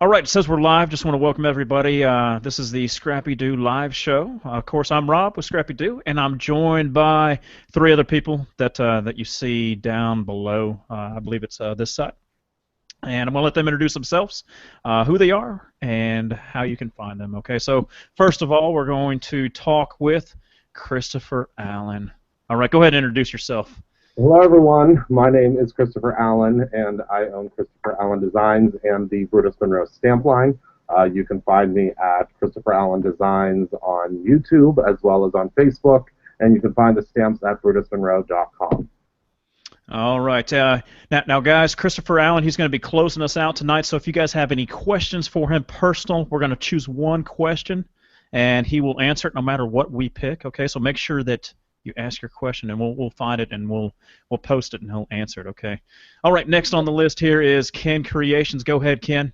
All right, it says we're live. Just want to welcome everybody. This is the ScrappyDew live show. Of course, I'm Rob with ScrappyDew, and I'm joined by three other people that you see down below. I believe it's this side. And I'm going to let them introduce themselves, who they are, and how you can find them. Okay, so first of all, we're going to talk with Christopher Allen. All right, go ahead and introduce yourself. Hello, everyone. My name is Christopher Allen, and I own Christopher Allen Designs and the Brutus Monroe stamp line. You can find me at Christopher Allen Designs on YouTube as well as on Facebook, and you can find the stamps at brutusmonroe.com. All right. Now, guys, Christopher Allen, he's going to be closing us out tonight, so if you guys have any questions for him personal, we're going to choose one question, and he will answer it no matter what we pick, okay? So make sure that you ask your question, and we'll find it, and we'll post it, and he'll answer it, okay? All right, next on the list here is Ken Kreations. Go ahead, Ken.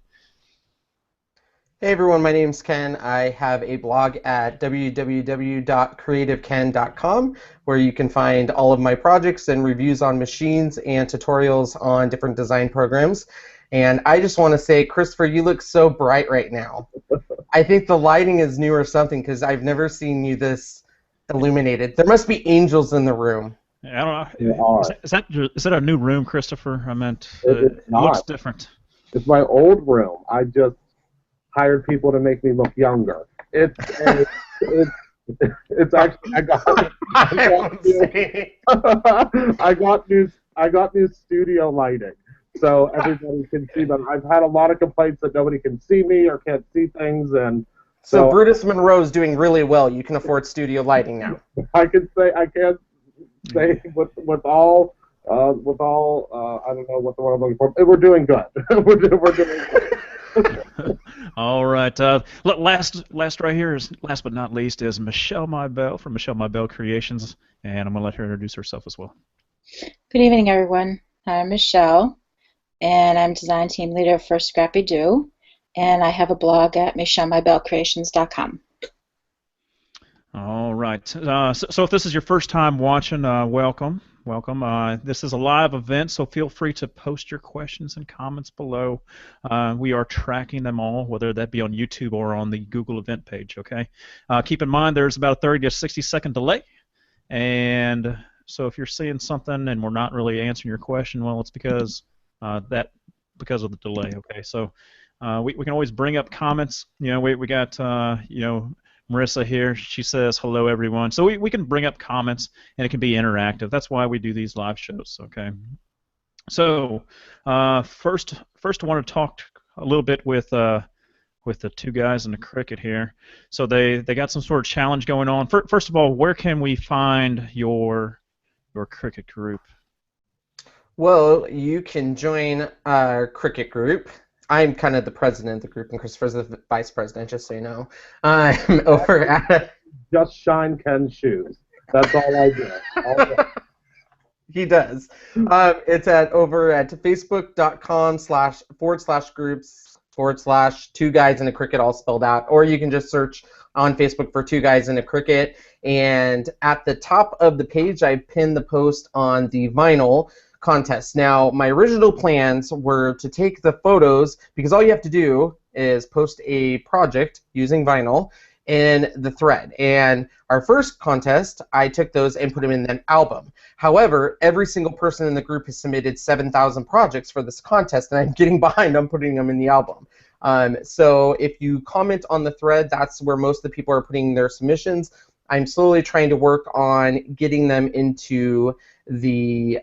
Hey everyone, my name's Ken. I have a blog at www.creativeken.com where you can find all of my projects and reviews on machines and tutorials on different design programs. And I just want to say, Christopher, you look so bright right now. I think the lighting is new or something because I've never seen you this illuminated. There must be angels in the room. I don't know. Is that a new room, Christopher? I meant it looks different. It's my old room. I just hired people to make me look younger. It's actually I got new studio lighting, so everybody can see them. I've had a lot of complaints that nobody can see me or can't see things, and so Brutus Monroe is doing really well. You can afford studio lighting now. I can't say with all I don't know what the word I'm looking for. We're doing good. we're doing good. All right. Last right here is last but not least is Michelle Mybell from Michelle Mybell Kreations, and I'm gonna let her introduce herself as well. Good evening, everyone. I'm Michelle, and I'm design team leader for ScrappyDew, and I have a blog at michellemybellcreations.com. All right. So if this is your first time watching, welcome. This is a live event, so feel free to post your questions and comments below. We are tracking them all, whether that be on YouTube or on the Google event page, okay? Keep in mind there's about a 30 to 60-second delay, and so if you're seeing something and we're not really answering your question, well, it's because of the delay, okay? So we can always bring up comments. You know, we got, Marissa here, she says, hello everyone. So we can bring up comments and it can be interactive. That's why we do these live shows, okay? So first I want to talk a little bit with the two guys in the Cricut here. So they got some sort of challenge going on. First of all, where can we find your Cricut group? Well, you can join our Cricut group. I'm kind of the president of the group, and Christopher's the vice president, just so you know. I'm over at... Just shine Ken's shoes. That's all I do. He does. It's over at facebook.com/groups/2 guys in a Cricut, all spelled out. Or you can just search on Facebook for 2 guys in a Cricut. And at the top of the page, I pinned the post on the vinyl contest. Now, my original plans were to take the photos, because all you have to do is post a project using vinyl in the thread. And our first contest, I took those and put them in an album. However, every single person in the group has submitted 7,000 projects for this contest, and I'm getting behind on putting them in the album. So if you comment on the thread, that's where most of the people are putting their submissions. I'm slowly trying to work on getting them into the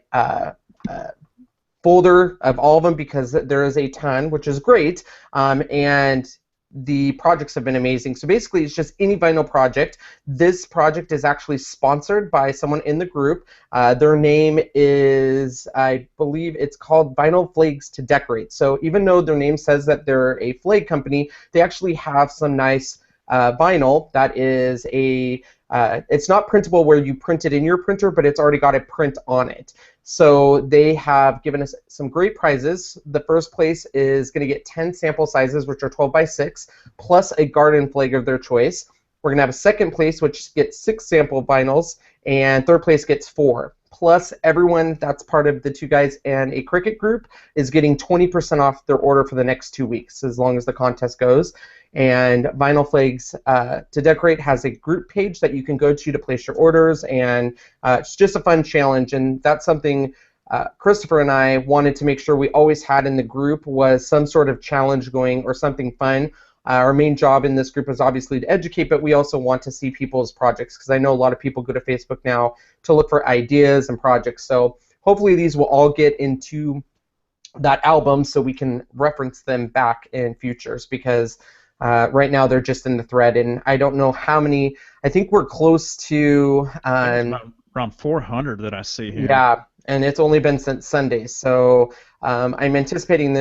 folder of all of them, because there is a ton, which is great, and the projects have been amazing. So basically, it's just any vinyl project. This project is actually sponsored by someone in the group. Their name is, I believe it's called Vinyl Flags to Decorate. So even though their name says that they're a flag company, they actually have some nice vinyl that is a it's not printable where you print it in your printer, but it's already got a print on it. So they have given us some great prizes. The first place is going to get 10 sample sizes, which are 12 by 6, plus a garden flag of their choice. We're going to have a second place, which gets 6 sample vinyls, and third place gets 4. plus everyone that's part of the Two Guys and a Cricut group is getting 20% off their order for the next 2 weeks, as long as the contest goes. And Vinyl Flags to Decorate has a group page that you can go to place your orders, and it's just a fun challenge, and that's something Christopher and I wanted to make sure we always had in the group, was some sort of challenge going or something fun. Our main job in this group is obviously to educate, but we also want to see people's projects, because I know a lot of people go to Facebook now to look for ideas and projects. So hopefully these will all get into that album so we can reference them back in futures, because right now they're just in the thread, and I don't know how many. I think we're close to around 400 that I see here. Yeah, and it's only been since Sunday, so I'm anticipating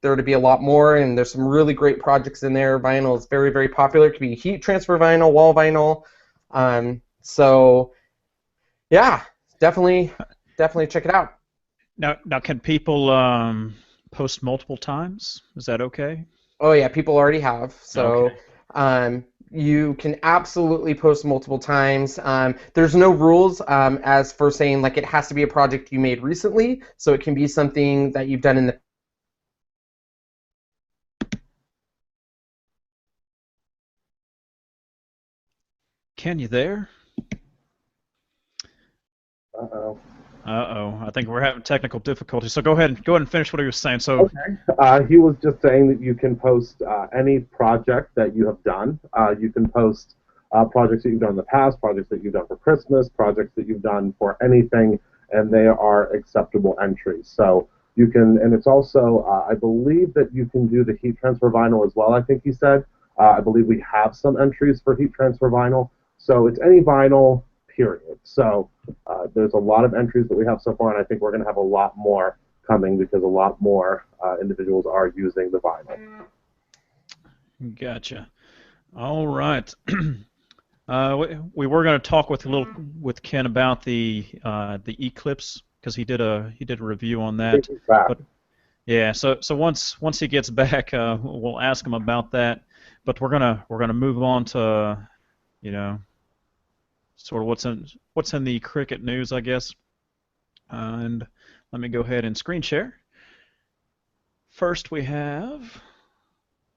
there to be a lot more, and there's some really great projects in there. Vinyl is very, very popular. It could be heat transfer vinyl, wall vinyl. So yeah, definitely check it out. Now can people post multiple times? Is that okay? Oh yeah, people already have. So okay. You can absolutely post multiple times. There's no rules as for saying like it has to be a project you made recently, so it can be something that you've done in the. Ken, you there? Uh-oh. Uh-oh. I think we're having technical difficulties. So go ahead and finish what he was saying. So okay. He was just saying that you can post any project that you have done. You can post projects that you've done in the past, projects that you've done for Christmas, projects that you've done for anything, and they are acceptable entries. So you can, and it's also, I believe that you can do the heat transfer vinyl as well, I think he said. I believe we have some entries for heat transfer vinyl. So it's any vinyl, period. So there's a lot of entries that we have so far, and I think we're going to have a lot more coming, because a lot more individuals are using the vinyl. Gotcha. All right. We were going to talk with Ken about the Eclipse, because he did a review on that. But yeah, so once he gets back, we'll ask him about that. But we're gonna move on to, sort of what's in the Cricut news, I guess. And let me go ahead and screen share. First, we have.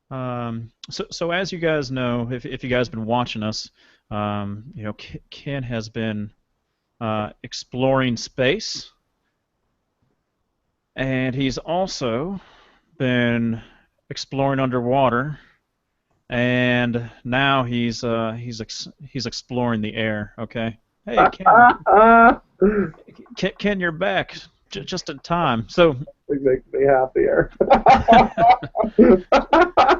So as you guys know, if you guys have been watching us, Ken has been exploring space, and he's also been exploring underwater, and now he's exploring the air. Okay. Hey, Ken, you're back just in time. So it makes me happier.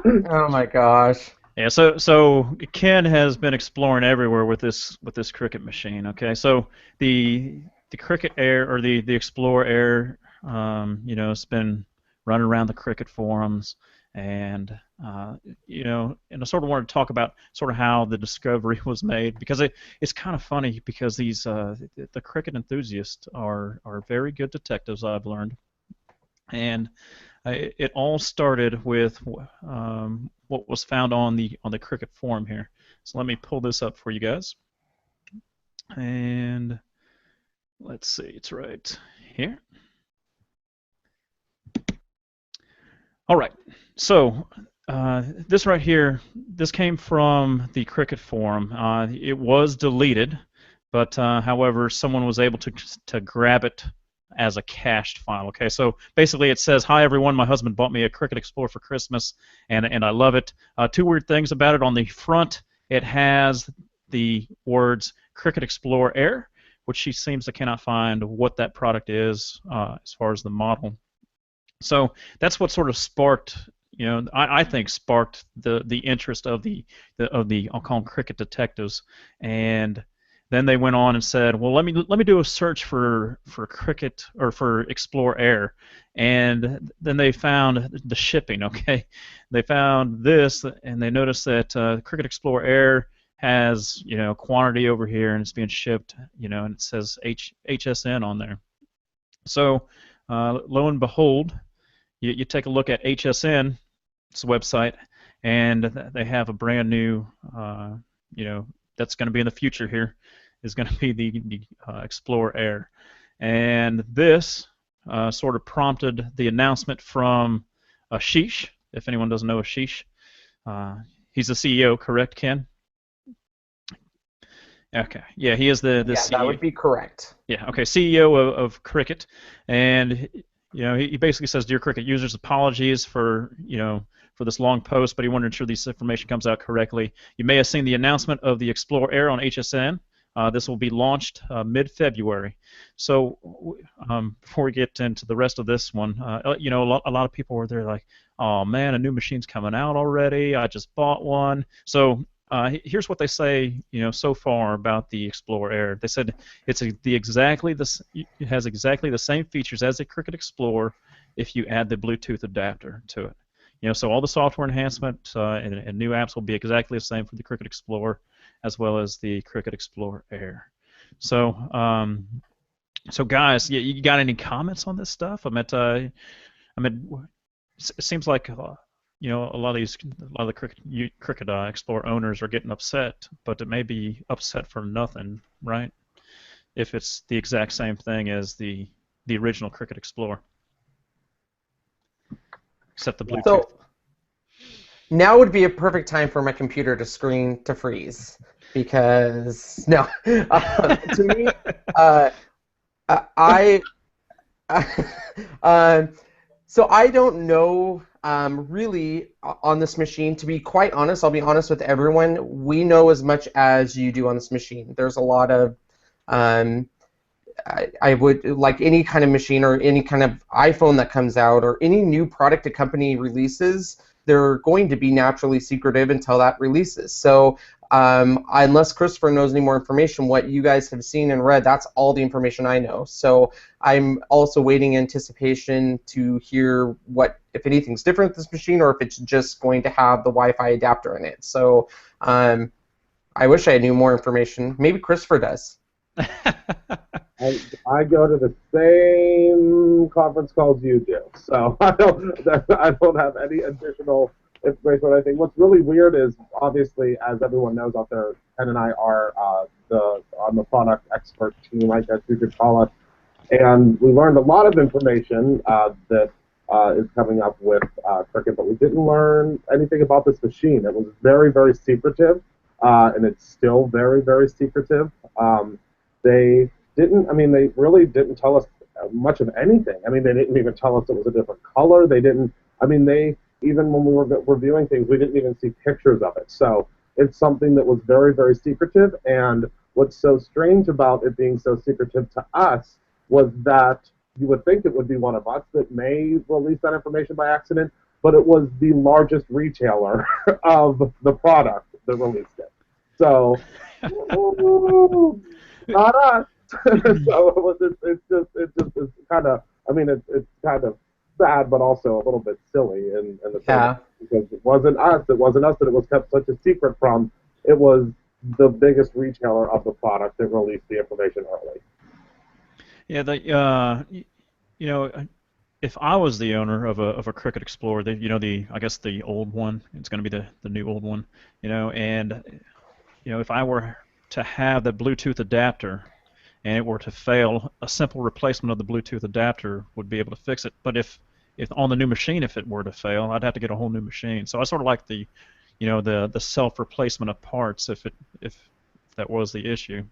Oh my gosh. Yeah, so Ken has been exploring everywhere with this Cricut machine. Okay, so the Cricut Air, or the Explore Air, it's been running around the Cricut forums, and and I sort of wanted to talk about sort of how the discovery was made, because it's kind of funny, because these the Cricut enthusiasts are very good detectives, I've learned, and it all started with what was found on the Cricut forum here. So let me pull this up for you guys, and let's see, it's right here. All right, so this right here, this came from the Cricut forum. It was deleted, but however, someone was able to grab it as a cached file. Okay, so basically it says, "Hi everyone, my husband bought me a Cricut Explorer for Christmas, and I love it. Two weird things about it. On the front, it has the words Cricut Explorer Air, which she seems to cannot find what that product is as far as the model. So that's what sort of sparked, I think sparked the interest of the I'll call them Cricut detectives, and then they went on and said, well, let me do a search for Cricut, or for Explore Air, and then they found the shipping. Okay, they found this, and they noticed that Cricut Explore Air has quantity over here, and it's being shipped, and it says HSN on there. So lo and behold, you take a look at HSN's website, and they have a brand new, that's going to be in the future here. is going to be the Explorer Air. And this sort of prompted the announcement from Ashish, if anyone doesn't know Ashish. He's the CEO, correct, Ken? Okay, yeah, he is the Yeah, CEO. that would be correct. Yeah, okay, CEO of Cricut, and he basically says, "Dear Cricut users, apologies for for this long post, but he wanted to ensure this information comes out correctly. You may have seen the announcement of the Explorer Air on HSN. This will be launched mid-February. So before we get into the rest of this one, a lot of people were there like, oh man, a new machine's coming out already. I just bought one. So here's what they say, so far about the Explorer Air. They said it has exactly the same features as the Cricut Explorer if you add the Bluetooth adapter to it. So all the software enhancement and new apps will be exactly the same for the Cricut Explorer as well as the Cricut Explorer Air. So, so guys, you got any comments on this stuff? It seems like a lot of the Cricut Explorer owners are getting upset, but it may be upset for nothing, right? If it's the exact same thing as the original Cricut Explorer, except the Bluetooth. So now would be a perfect time for my computer to freeze, because to me, so I don't know really on this machine. To be quite honest, I'll be honest with everyone. We know as much as you do on this machine. There's a lot of I would like any kind of machine or any kind of iPhone that comes out or any new product a company releases, they're going to be naturally secretive until that releases. So unless Christopher knows any more information, what you guys have seen and read, that's all the information I know. So I'm also waiting in anticipation to hear if anything's different with this machine or if it's just going to have the Wi-Fi adapter in it. So I wish I knew more information. Maybe Christopher does. I go to the same conference calls you do, so I don't have any additional information. I think what's really weird is, obviously, as everyone knows out there, Ken and I are on the product expert team, I guess you could call us, and we learned a lot of information that is coming up with Cricut, but we didn't learn anything about this machine. It was very, very secretive, and it's still very, very secretive. They really didn't tell us much of anything. They didn't even tell us it was a different color. They didn't, even when we were reviewing things, we didn't even see pictures of it. So it's something that was very, very secretive, and what's so strange about it being so secretive to us was that you would think it would be one of us that may release that information by accident, but it was the largest retailer of the product that released it. So, not us. So it's kind of, it's kind of sad, but also a little bit silly in the sense, because it wasn't us that it was kept such a secret from. It was the biggest retailer of the product that released the information early. Yeah, if I was the owner of a Cricut Explorer, I guess the old one, it's going to be the new old one, and if I were to have the Bluetooth adapter and it were to fail, a simple replacement of the Bluetooth adapter would be able to fix it. But if on the new machine, if it were to fail, I'd have to get a whole new machine. So I sort of like the self-replacement of parts if that was the issue.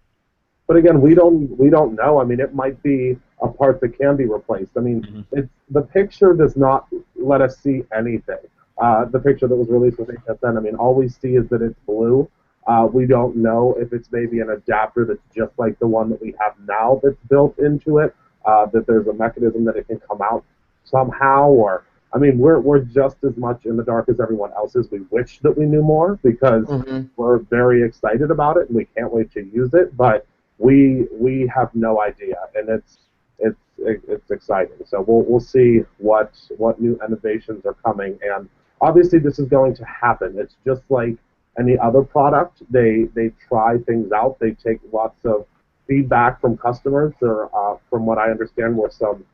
But again, we don't know. It might be a part that can be replaced. The picture does not let us see anything. The picture that was released with HSN, all we see is that it's blue. We don't know if it's maybe an adapter that's just like the one that we have now that's built into it, that there's a mechanism that it can come out somehow, or, we're just as much in the dark as everyone else is. We wish that we knew more, because we're very excited about it and we can't wait to use it, but we have no idea, and it's exciting. So we'll see what new innovations are coming, and obviously this is going to happen. It's just like any other product. They try things out. They take lots of feedback from customers. There, from what I understand, were some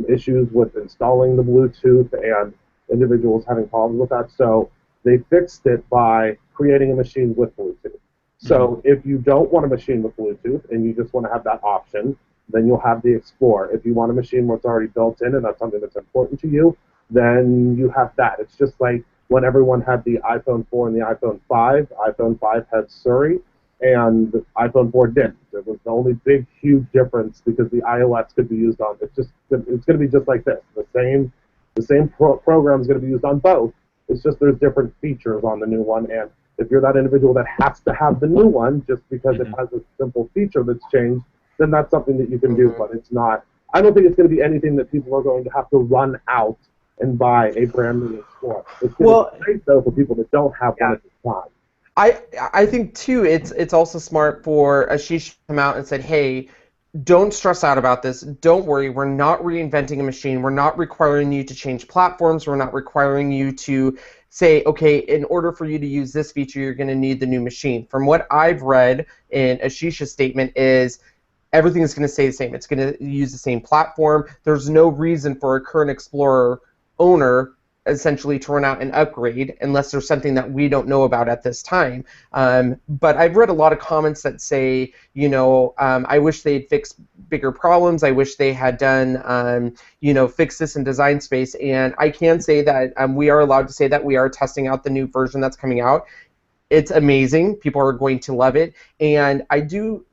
issues with installing the Bluetooth and individuals having problems with that. So they fixed it by creating a machine with Bluetooth. So if you don't want a machine with Bluetooth and you just want to have that option, then you'll have the Explore. If you want a machine where it's already built in and that's something that's important to you, then you have that. It's just like when everyone had the iPhone 4 and the iPhone 5. iPhone 5 had Siri, and the iPhone 4 didn't. It was the only big, huge difference because the iOS could be used on. It's going to be just like this. The same program is going to be used on both. It's just there's different features on the new one, and if you're that individual that has to have the new one just because it has a simple feature that's changed, then that's something that you can do, but it's not. I don't think it's going to be anything that people are going to have to run out and buy a brand new Explorer. It's going to be great, though, for people that don't have one at this time. I think, too, it's also smart for Ashish to come out and said, hey, don't stress out about this. Don't worry. We're not reinventing a machine. We're not requiring you to change platforms. We're not requiring you to say, okay, in order for you to use this feature, you're going to need the new machine. From what I've read in Ashish's statement is everything is going to stay the same. It's going to use the same platform. There's no reason for a current Explorer owner essentially to run out and upgrade unless there's something that we don't know about at this time. But I've read a lot of comments that say, you know, I wish they'd fixed bigger problems. I wish they had done, you know, fix this in design space. And I can say that we are allowed to say that we are testing out the new version that's coming out. It's amazing. People are going to love it. And I do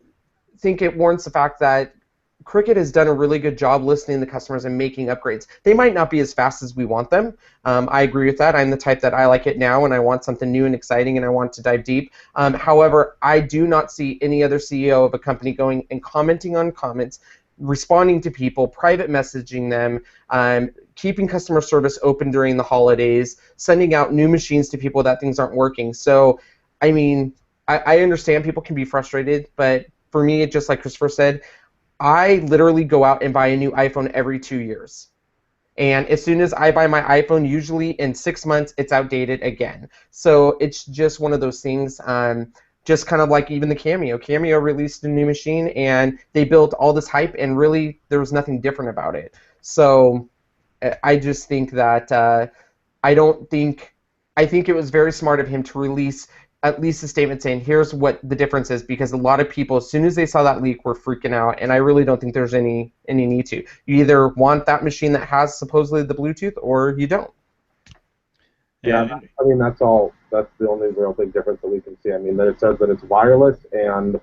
think it warrants the fact that Cricut has done a really good job listening to customers and making upgrades. They might not be as fast as we want them. I agree with that. I'm the type that I like it now and I want something new and exciting and I want to dive deep. However, I do not see any other CEO of a company going and commenting on comments, responding to people, private messaging them, keeping customer service open during the holidays, sending out new machines to people that things aren't working. So, I mean, I understand people can be frustrated, but for me, just like Christopher said, I literally go out and buy a new iPhone every 2 years. And as soon as I buy my iPhone, usually in 6 months, it's outdated again. So it's just one of those things, just kind of like even the Cameo. Cameo released a new machine, and they built all this hype, and really there was nothing different about it. So I just think that I think it was very smart of him to release at least a statement saying, here's what the difference is, because a lot of people, as soon as they saw that leak, were freaking out, and I really don't think there's any need to. You either want that machine that has supposedly the Bluetooth, or you don't. Yeah, I mean, that's all. That's the only real big difference that we can see. I mean, that it says that it's wireless, and,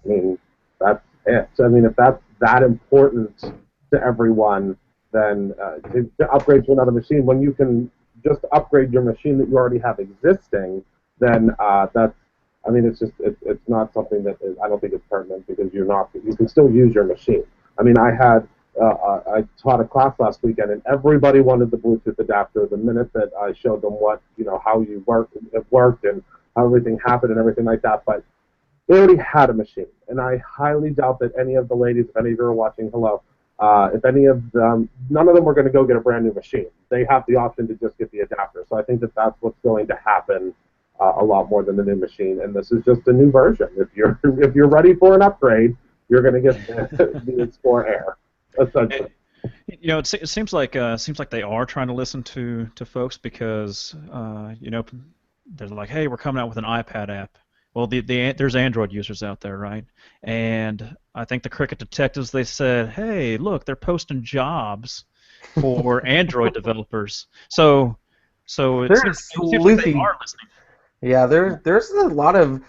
I mean, that's it. So, I mean, if that's that important to everyone, then to upgrade to another machine, when you can just upgrade your machine that you already have existing, then that's, I mean, it's just, it's not something that is, I don't think it's pertinent, because you can still use your machine. I mean, I taught a class last weekend, and everybody wanted the Bluetooth adapter the minute that I showed them what, you know, how it worked and how everything happened and everything like that, but they already had a machine, and I highly doubt that any of the ladies, if any of you are watching, hello, if any of them, none of them were going to go get a brand new machine. They have the option to just get the adapter, so I think that that's what's going to happen a lot more than the new machine, and this is just a new version. If you're ready for an upgrade, you're going to get the Explorer Air, essentially. You know, it seems like they are trying to listen to folks, because you know, they're like, hey, we're coming out with an iPad app. Well, there's Android users out there, right? And I think the Cricut detectives, they said, hey, look, they're posting jobs for Android developers. So it seems like they are listening. Yeah, there's a lot of.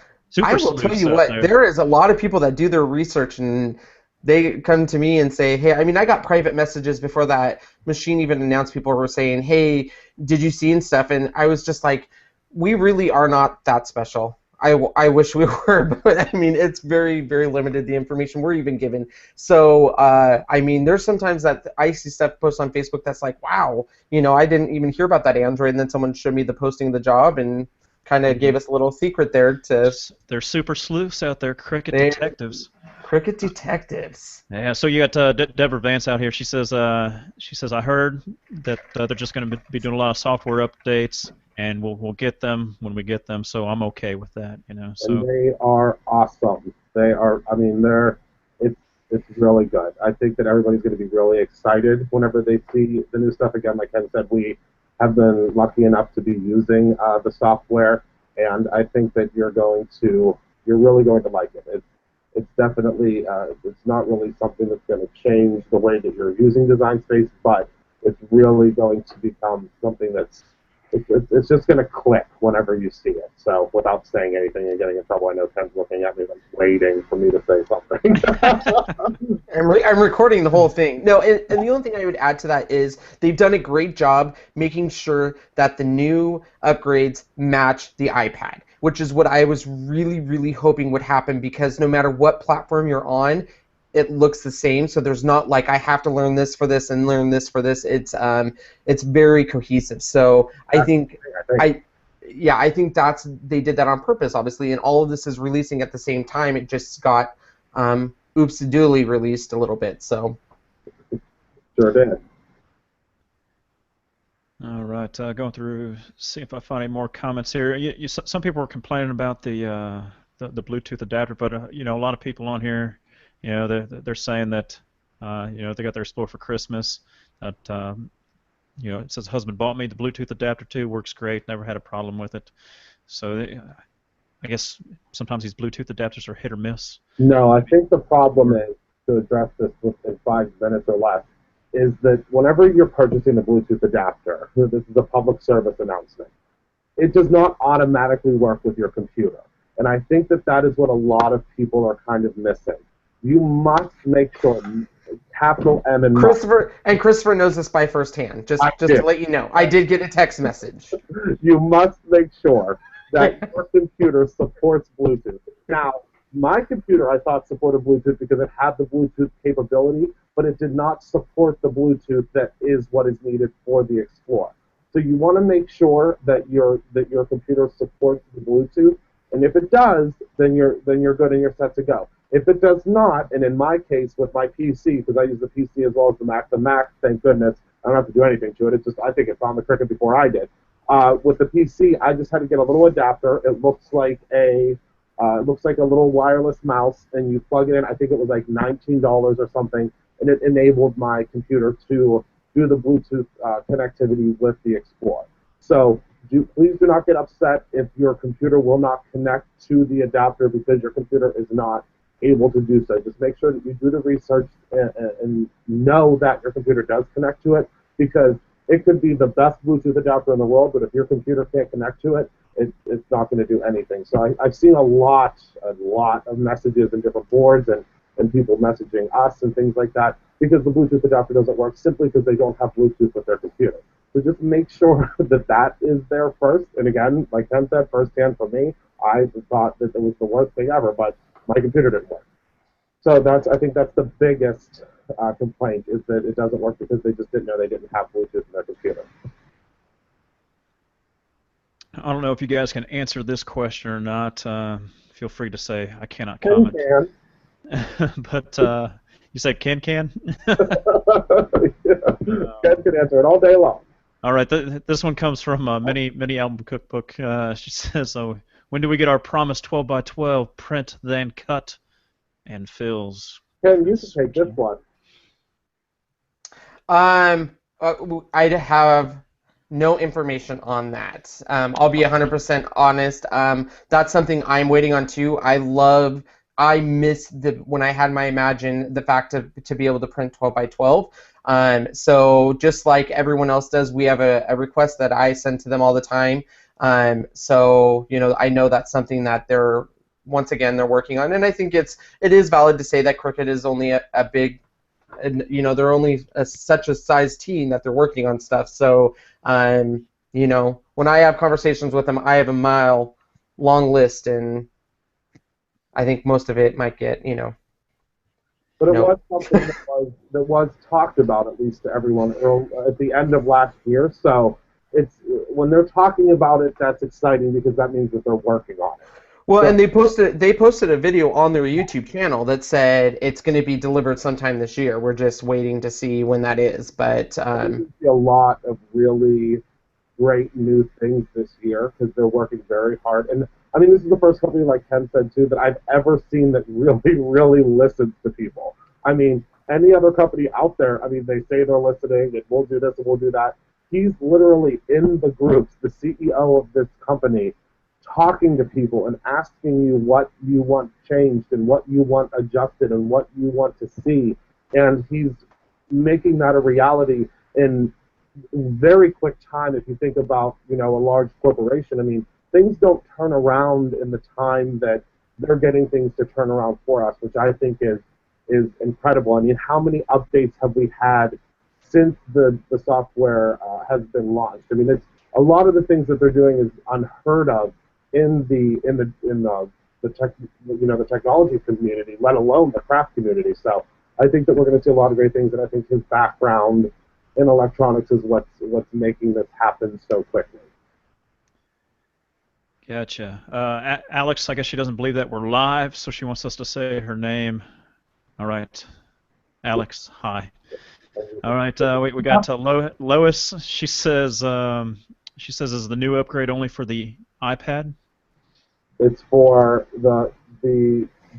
I will tell you what, there is a lot of people that do their research, and they come to me and say, hey, I mean, I got private messages before that machine even announced. People were saying, hey, did you see and stuff? And I was just like, we really are not that special. I wish we were, but I mean, it's very, very limited, the information we're even given. So, I mean, there's sometimes that I see stuff posted on Facebook that's like, wow, you know, I didn't even hear about that Android, and then someone showed me the posting of the job and kind of gave us a little secret there to. They're super sleuths out there, Cricut detectives. Cricut detectives. Yeah. So you got Deborah Vance out here. She says I heard that they're just going to be doing a lot of software updates, and we'll get them when we get them. So I'm okay with that, you know. So. And they are awesome. They are. I mean, it's really good. I think that everybody's going to be really excited whenever they see the new stuff. Again, like Ken said, we have been lucky enough to be using the software, and I think that you're going to you're really going to like it. It's definitely, it's not really something that's going to change the way that you're using Design Space, but it's really going to become something that's, it's just going to click whenever you see it. So without saying anything and getting in trouble, I know Ken's looking at me like waiting for me to say something. I'm recording the whole thing. No, and the only thing I would add to that is they've done a great job making sure that the new upgrades match the iPad, which is what I was really, really hoping would happen, because no matter what platform you're on, it looks the same. So there's not like I have to learn this for this and learn this for this. It's very cohesive. So I think that's, they did that on purpose, obviously, and all of this is releasing at the same time. It just got oops-a-doodly released a little bit. So Sure did. All right, going through, see if I find any more comments here. Some people were complaining about the Bluetooth adapter, but a lot of people on here, they're saying that they got their Explorer for Christmas. That it says husband bought me the Bluetooth adapter too. Works great. Never had a problem with it. So I guess sometimes these Bluetooth adapters are hit or miss. No, I think the problem is, to address this within 5 minutes or less, is that whenever you're purchasing a Bluetooth adapter, this is a public service announcement, it does not automatically work with your computer. And I think that is what a lot of people are kind of missing. You must make sure, capital M and Christopher knows this by firsthand. Just to let you know, I did get a text message. You must make sure that your computer supports Bluetooth. Now, my computer, I thought, supported Bluetooth because it had the Bluetooth capability, but it did not support the Bluetooth that is what is needed for the Explorer. So you want to make sure that your computer supports the Bluetooth, and if it does, then you're good and you're set to go. If it does not, and in my case with my PC, because I use the PC as well as the Mac, thank goodness, I don't have to do anything to it. It's just, I think it found the Cricut before I did. With the PC, I just had to get a little adapter. It looks like a little wireless mouse, and you plug it in. I think it was like $19 or something, and it enabled my computer to do the Bluetooth connectivity with the Explorer. So please do not get upset if your computer will not connect to the adapter because your computer is not able to do so. Just make sure that you do the research and know that your computer does connect to it, because it could be the best Bluetooth adapter in the world, but if your computer can't connect to it, it's not going to do anything. So I've seen a lot of messages in different boards and people messaging us and things like that because the Bluetooth adapter doesn't work simply because they don't have Bluetooth with their computer. So just make sure that is there first. And again, like Ken said, firsthand for me, I thought that it was the worst thing ever, but my computer didn't work. So I think that's the biggest complaint, is that it doesn't work because they just didn't know they didn't have Bluetooth in their computer. I don't know if you guys can answer this question or not. Feel free to say I cannot comment. But you said Ken can? Yeah. Ken can answer it all day long. All right, this one comes from Mini Album Cookbook. She says, when do we get our promised 12 by 12 print, then cut and fills? Ken, you should take this one. I'd have no information on that. I'll be 100% honest. That's something I'm waiting on too. I miss when I had my Imagine, the fact to be able to print 12 by 12. So just like everyone else does, we have a request that I send to them all the time. So I know that's something that they're working on, and I think it is valid to say that Cricut is only a big, they're only such a size team that they're working on stuff. So when I have conversations with them, I have a mile-long list, and I think most of it might get, But it was something that was talked about, at least to everyone, at the end of last year. So when they're talking about it, that's exciting because that means that they're working on it. Well, and they posted a video on their YouTube channel that said it's going to be delivered sometime this year. We're just waiting to see when that is. But I see a lot of really great new things this year because they're working very hard. And I mean, this is the first company, like Ken said too, that I've ever seen that really, really listens to people. I mean, any other company out there, I mean, they say they're listening and we'll do this and we'll do that. He's literally in the groups, the CEO of this company, talking to people and asking you what you want changed and what you want adjusted and what you want to see. And he's making that a reality in very quick time. If you think about, a large corporation, I mean, things don't turn around in the time that they're getting things to turn around for us, which I think is incredible. I mean, how many updates have we had since the software has been launched? I mean, it's a lot of the things that they're doing is unheard of in the technology community, let alone the craft community. So I think that we're going to see a lot of great things, and I think his background in electronics is what's making this happen so quickly. Gotcha. Alex, I guess she doesn't believe that we're live, so she wants us to say her name. All right, Alex, hi. All right, we got Lois. She says, is the new upgrade only for the iPad? It's for the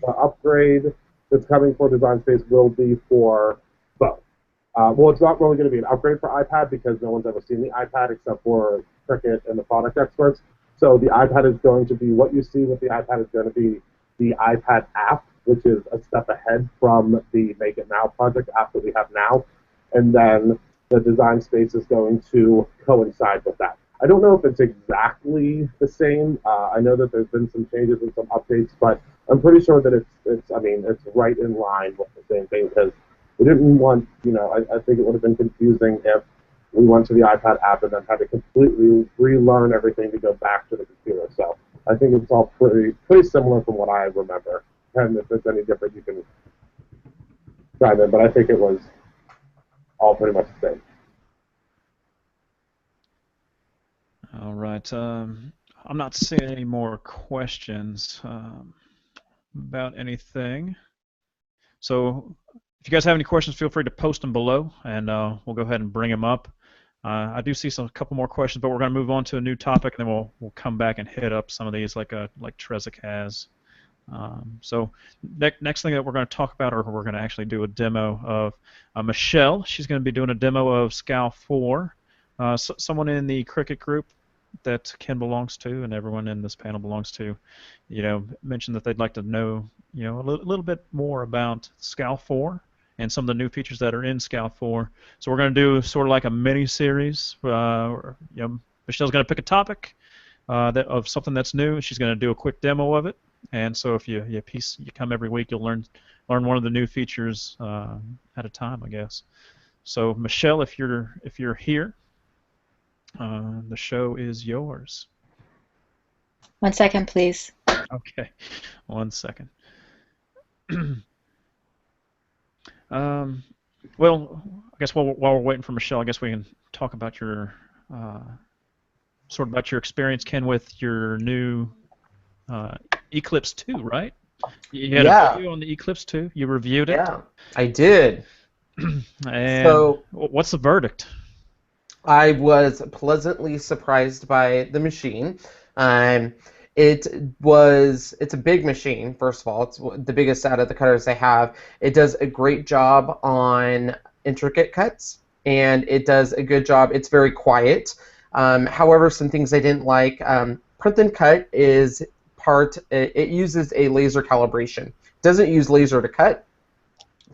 upgrade that's coming for Design Space will be for both. Well, it's not really going to be an upgrade for iPad because no one's ever seen the iPad except for Cricut and the product experts. So the iPad is going to be, what you see with the iPad is going to be the iPad app, which is a step ahead from the Make It Now project app that we have now. And then the Design Space is going to coincide with that. I don't know if it's exactly the same. I know that there's been some changes and some updates, but I'm pretty sure that it's right in line with the same thing, because we didn't want, I think it would have been confusing if we went to the iPad app and then had to completely relearn everything to go back to the computer. So I think it's all pretty similar from what I remember. And if it's any different, you can chime in, but I think it was all pretty much the same. All right. I'm not seeing any more questions about anything. So if you guys have any questions, feel free to post them below, and we'll go ahead and bring them up. I do see a couple more questions, but we're going to move on to a new topic, and then we'll come back and hit up some of these like Trezek has. So next thing that we're going to talk about, or we're going to actually do a demo of Michelle. She's going to be doing a demo of SCAL 4. Someone in the Cricut group that Ken belongs to and everyone in this panel belongs to, mentioned that they'd like to know, a little bit more about SCAL 4 and some of the new features that are in SCAL 4. So we're going to do sort of like a mini-series. Michelle's going to pick a topic of something that's new, and she's going to do a quick demo of it. And so if you come every week, you'll learn one of the new features at a time, I guess. So Michelle, if you're here, the show is yours. 1 second, please. Okay, 1 second. Well, I guess while we're waiting for Michelle, I guess we can talk about your experience, Ken, with your new Eclipse 2, right? You had a video on the Eclipse 2. You reviewed it. Yeah, I did. And so, what's the verdict? I was pleasantly surprised by the machine. It's a big machine, first of all. It's the biggest out of the cutters I have. It does a great job on intricate cuts, and it does a good job. It's very quiet. However, some things I didn't like. Print and cut is it uses a laser calibration. It doesn't use laser to cut,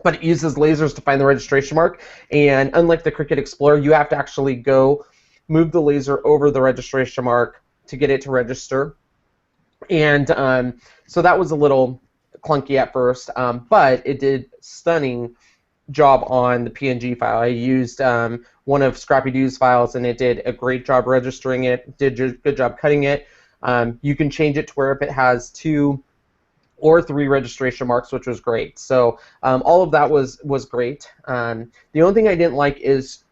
but it uses lasers to find the registration mark. And unlike the Cricut Explorer, you have to actually go move the laser over the registration mark to get it to register. And so that was a little clunky at first, but it did stunning job on the PNG file. I used one of ScrappyDew's files, and it did a great job registering it, did a good job cutting it. You can change it to where if it has 2 or 3 registration marks, which was great. So all of that was great. The only thing I didn't like is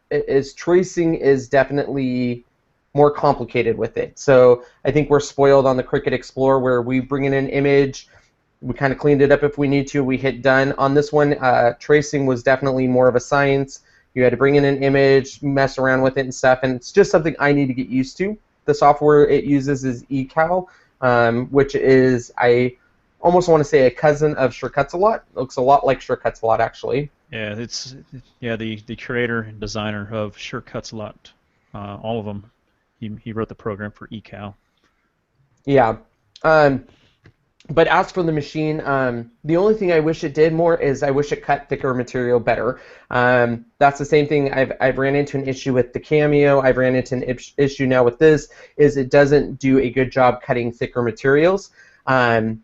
tracing is definitely more complicated with it. So I think we're spoiled on the Cricut Explorer where we bring in an image, we kind of cleaned it up if we need to, we hit done. On this one, tracing was definitely more of a science. You had to bring in an image, mess around with it and stuff, and it's just something I need to get used to. The software it uses is SCAL, which is, I almost want to say, a cousin of SureCuts-A-Lot. It looks a lot like SureCuts-A-Lot, actually. Yeah, it's the creator and designer of SureCuts-A-Lot, all of them. He wrote the program for SCAL. Yeah. But as for the machine, the only thing I wish it did more is I wish it cut thicker material better. That's the same thing I've ran into an issue with the Cameo. I've ran into an issue now with this, is it doesn't do a good job cutting thicker materials. And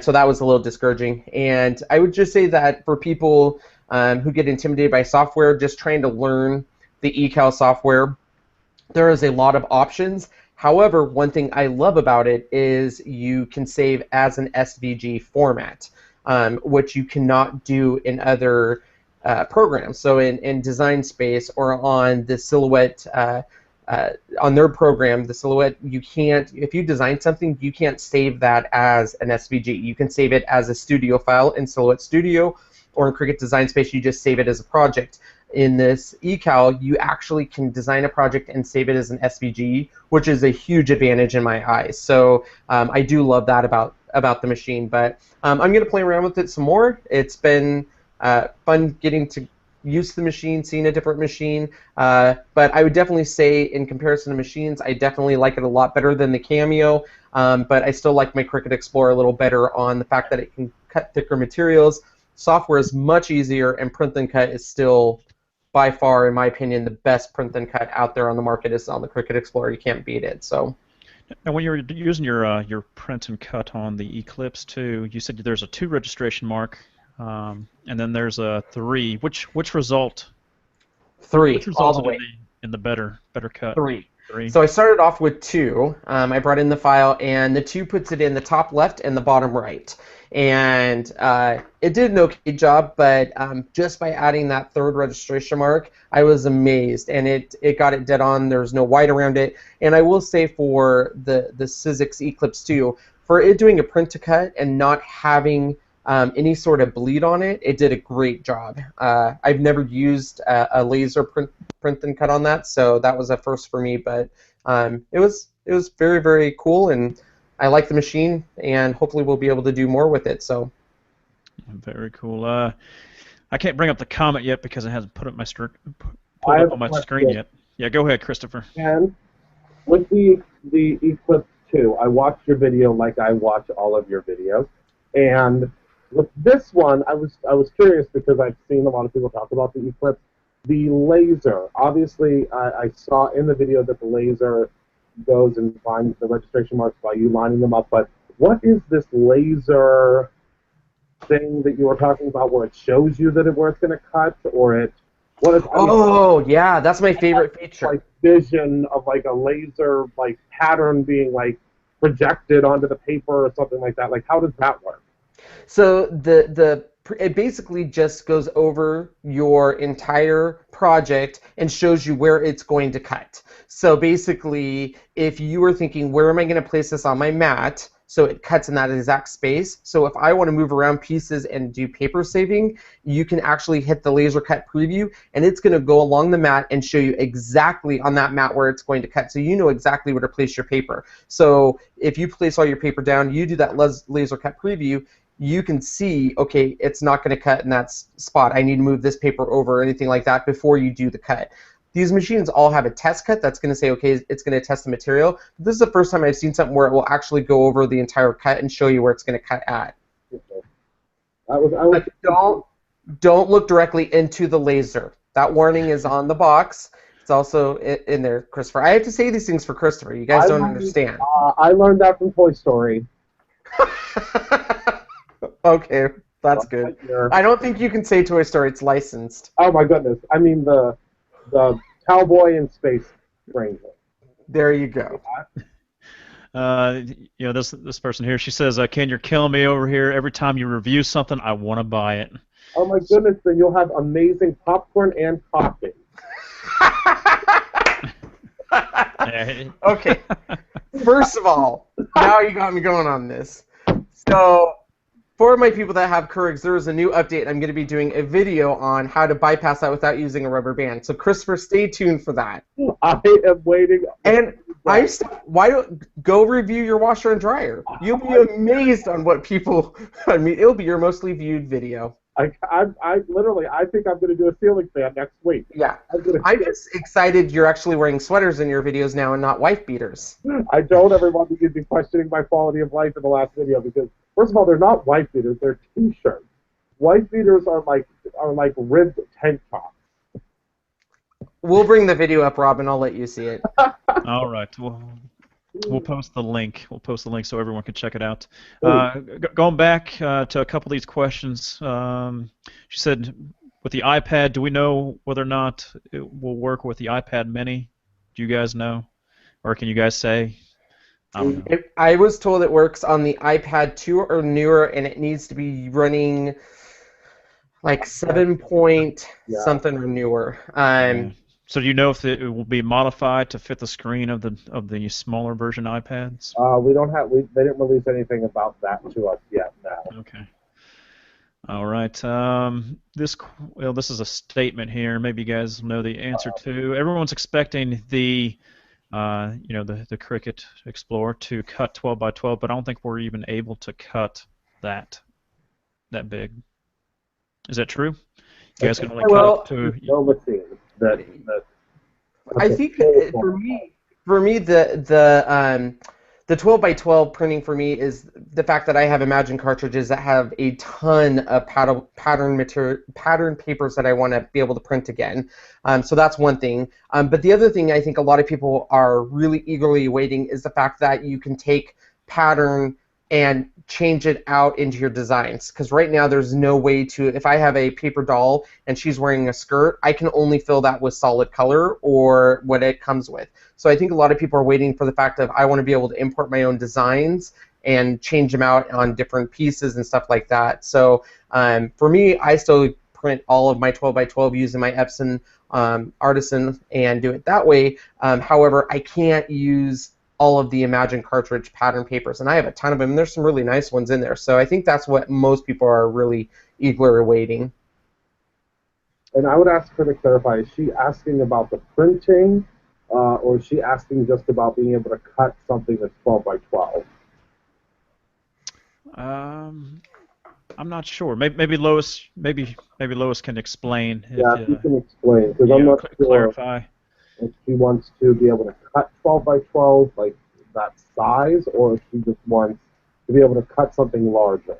so that was a little discouraging. And I would just say that for people who get intimidated by software, just trying to learn the SCAL software, there is a lot of options. However, one thing I love about it is you can save as an SVG format, which you cannot do in other programs. So in Design Space or on the Silhouette, on their program, the Silhouette, you can't, if you design something, you can't save that as an SVG. You can save it as a studio file in Silhouette Studio, or in Cricut Design Space, you just save it as a project. In this SCAL, you actually can design a project and save it as an SVG, which is a huge advantage in my eyes. So I do love that about the machine. But I'm going to play around with it some more. It's been fun getting to use the machine, seeing a different machine. But I would definitely say, in comparison to machines, I definitely like it a lot better than the Cameo. But I still like my Cricut Explorer a little better on the fact that it can cut thicker materials. Software is much easier, and print and cut is still, by far, in my opinion, the best print and cut out there on the market is on the Cricut Explorer. You can't beat it. So. Now, when you're using your print and cut on the Eclipse 2, you said there's a 2 registration mark, and then there's a 3. Which result? 3. Which all the resulted way. in the better cut? 3. 3. So I started off with 2. I brought in the file, and the 2 puts it in the top left and the bottom right. And it did an okay job, but just by adding that 3rd registration mark, I was amazed, and it got it dead on. There was no white around it. And I will say, for the SVG Eclipse 2, for it doing a print to cut and not having any sort of bleed on it, it did a great job. I've never used a laser print and cut on that, so that was a first for me. But it was very, very cool, and I like the machine, and hopefully we'll be able to do more with it. So. Very cool. I can't bring up the comment yet because it hasn't put up my screen yet. Yeah, go ahead, Christopher. And with the Eclipse 2, I watched your video like I watch all of your videos, and with this one, I was curious because I've seen a lot of people talk about the Eclipse. The laser, obviously, I saw in the video that the laser goes and finds the registration marks by you lining them up, but what is this laser thing that you were talking about where it shows you that where it's going to cut, or it? What is? Oh, yeah, that's my favorite feature. Like vision of like a laser like pattern being like projected onto the paper or something like that. Like, how does that work? So it basically just goes over your entire project and shows you where it's going to cut. So basically, if you were thinking, where am I going to place this on my mat? So it cuts in that exact space. So if I want to move around pieces and do paper saving, you can actually hit the laser cut preview, and it's going to go along the mat and show you exactly on that mat where it's going to cut. So you know exactly where to place your paper. So if you place all your paper down, you do that laser cut preview, you can see, okay, it's not going to cut in that spot. I need to move this paper over or anything like that before you do the cut. These machines all have a test cut that's going to say, okay, it's going to test the material. This is the first time I've seen something where it will actually go over the entire cut and show you where it's going to cut at. But don't look directly into the laser. That warning is on the box. It's also in there, Christopher. I have to say these things for Christopher. You guys don't understand. I learned that from Toy Story. Okay, that's good. I don't think you can say Toy Story. It's licensed. Oh my goodness! I mean the cowboy in Space Ranger. There you go. You know, this person here, she says, "Can you kill me over here? Every time you review something, I want to buy it." Oh my goodness! Then you'll have amazing popcorn and coffee. Okay. First of all, now you got me going on this. So, for my people that have Keurig, there is a new update. I'm going to be doing a video on how to bypass that without using a rubber band. So, Christopher, stay tuned for that. I am waiting. And why don't go review your washer and dryer? You'll be amazed on what people. I mean, it'll be your mostly viewed video. I literally, I think I'm going to do a ceiling fan next week. Yeah. I'm just excited you're actually wearing sweaters in your videos now and not wife beaters. I don't ever want you to be questioning my quality of life in the last video because, first of all, they're not wife beaters, they're t-shirts. Wife beaters are like ribbed tank tops. We'll bring the video up, Rob, and I'll let you see it. All right. We'll post the link. We'll post the link so everyone can check it out. Going back to a couple of these questions, she said, with the iPad, do we know whether or not it will work with the iPad Mini? Do you guys know? Or can you guys say? I don't know. I was told it works on the iPad 2 or newer, and it needs to be running like 7 point something or newer. So do you know if it will be modified to fit the screen of the smaller version iPads? They didn't release anything about that to us yet. No. Okay. All right. This is a statement here. Maybe you guys know the answer to. Everyone's expecting the Cricut Explorer to cut 12 by 12, but I don't think we're even able to cut that big. Is that true? You guys can only cut up to. No machine. I think for me the 12 by 12 printing for me is the fact that I have Imagine cartridges that have a ton of pattern papers that I want to be able to print again. So that's one thing. But the other thing I think a lot of people are really eagerly awaiting is the fact that you can take pattern and change it out into your designs. Because right now there's no way to, if I have a paper doll and she's wearing a skirt, I can only fill that with solid color or what it comes with. So I think a lot of people are waiting for the fact of I want to be able to import my own designs and change them out on different pieces and stuff like that. So for me, I still print all of my 12 by 12 using my Epson Artisan and do it that way. However, I can't use all of the Imagine cartridge pattern papers, and I have a ton of them, and there's some really nice ones in there. So I think that's what most people are really eagerly awaiting. And I would ask her to clarify, is she asking about the printing, or is she asking just about being able to cut something that's 12 by 12? I'm not sure. Maybe Lois can explain. Yeah, she can explain, because I'm not sure. Clarify. If she wants to be able to cut 12 by 12, like that size, or if she just wants to be able to cut something larger.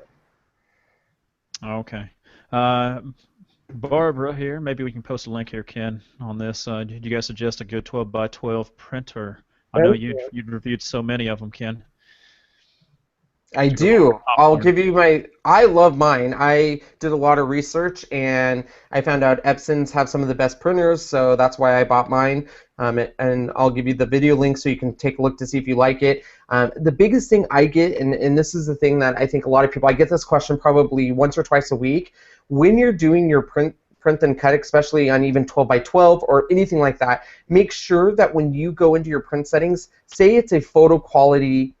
Okay. Barbara here, maybe we can post a link here, Ken, on this. Did you guys suggest a good 12 by 12 printer? I know you'd reviewed so many of them, Ken. I do. I'll give you I love mine. I did a lot of research, and I found out Epson's have some of the best printers, so that's why I bought mine. And I'll give you the video link so you can take a look to see if you like it. The biggest thing I get, and this is the thing that I think a lot of people, I get this question probably once or twice a week, when you're doing your print and cut, especially on even 12 by 12 or anything like that, make sure that when you go into your print settings, say it's a photo quality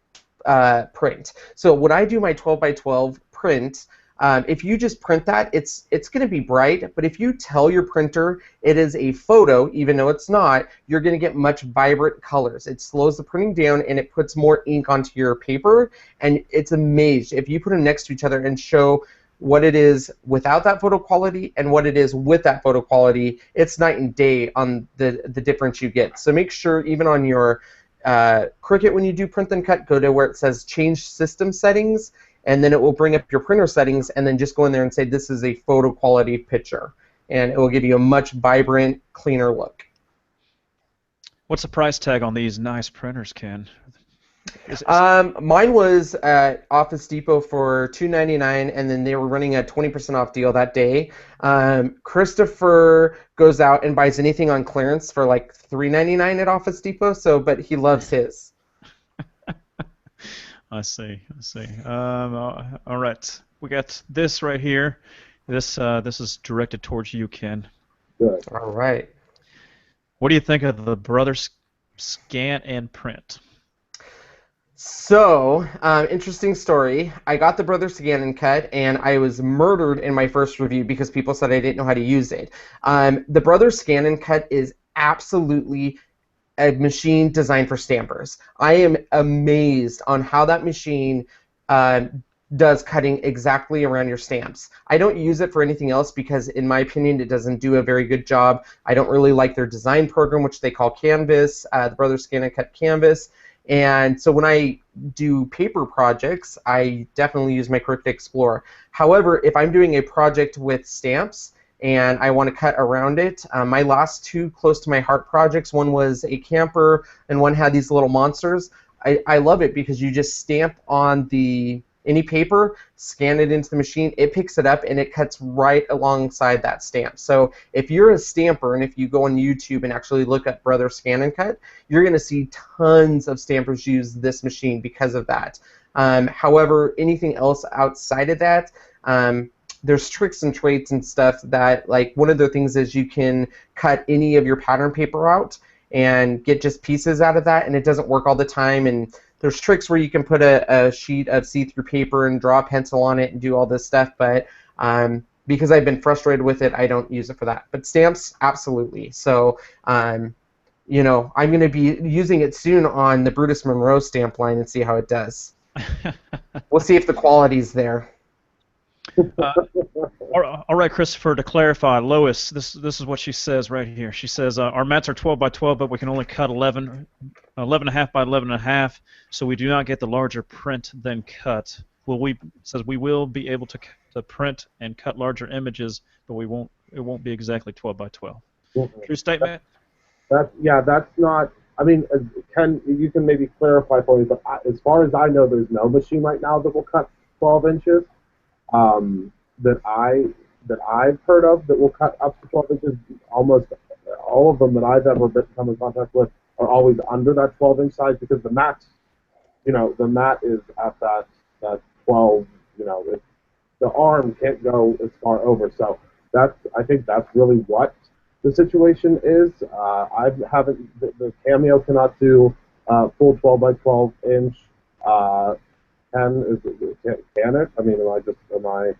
print. So when I do my 12 by 12 print, if you just print that, it's going to be bright, but if you tell your printer it is a photo, even though it's not, you're going to get much vibrant colors. It slows the printing down, and it puts more ink onto your paper, and it's amazed. If you put them next to each other and show what it is without that photo quality and what it is with that photo quality, it's night and day on the difference you get. So make sure, even on your Cricut, when you do print and cut, go to where it says change system settings, and then it will bring up your printer settings, and then just go in there and say this is a photo quality picture, and it will give you a much vibrant, cleaner look. What's the price tag on these nice printers, Ken? Mine was at Office Depot for $2.99, and then they were running a 20% off deal that day. Christopher goes out and buys anything on clearance for like $3.99 at Office Depot. but he loves his. I see. All right, we got this right here. This is directed towards you, Ken. Good. All right. What do you think of the Brothers Scan and Print? So, interesting story. I got the Brothers Scan and Cut, and I was murdered in my first review because people said I didn't know how to use it. The Brothers Scan and Cut is absolutely a machine designed for stampers. I am amazed on how that machine does cutting exactly around your stamps. I don't use it for anything else because, in my opinion, it doesn't do a very good job. I don't really like their design program, which they call Canvas, the Brothers Scan and Cut Canvas. And so when I do paper projects, I definitely use my Cricut Explorer. However, if I'm doing a project with stamps and I want to cut around it, my last two close to my heart projects, one was a camper and one had these little monsters. I love it because you just stamp on any paper, scan it into the machine, it picks it up, and it cuts right alongside that stamp. So if you're a stamper, and if you go on YouTube and actually look up Brother Scan and Cut, you're going to see tons of stampers use this machine because of that. However, anything else outside of that, there's tricks and traits and stuff that, like, one of the things is you can cut any of your pattern paper out and get just pieces out of that, and it doesn't work all the time. And there's tricks where you can put a sheet of see-through paper and draw a pencil on it and do all this stuff, but because I've been frustrated with it, I don't use it for that. But stamps, absolutely. So, you know, I'm going to be using it soon on the Brutus Monroe stamp line and see how it does. We'll see if the quality's there. All right, Christopher, to clarify, Lois, this is what she says right here. She says, our mats are 12 by 12, but we can only cut 11 and a half by 11 and a half, so we do not get the larger print than cut. Says we will be able to print and cut larger images, but it won't be exactly 12 by 12. True statement? That's not, I mean, you can maybe clarify for me, but as far as I know, there's no machine right now that will cut 12 inches. That I've heard of that will cut up to 12 inches. Almost all of them that I've ever come in contact with are always under that 12-inch size because the mat, the mat is at that 12. The arm can't go as far over. So I think that's really what the situation is. The Cameo cannot do full 12 by 12 inch. Can it? I mean, am I?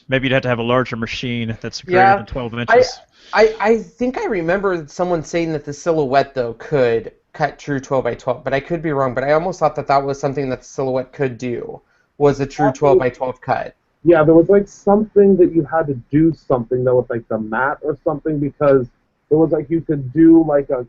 Maybe you'd have to have a larger machine that's greater than 12 inches. I think I remember someone saying that the Silhouette, though, could cut true 12 by 12, but I could be wrong. But I almost thought that was something that the Silhouette could do, was a true 12 by 12 cut. Yeah, there was like something that you had to do something, though, with like the mat or something, because it was like you could do like a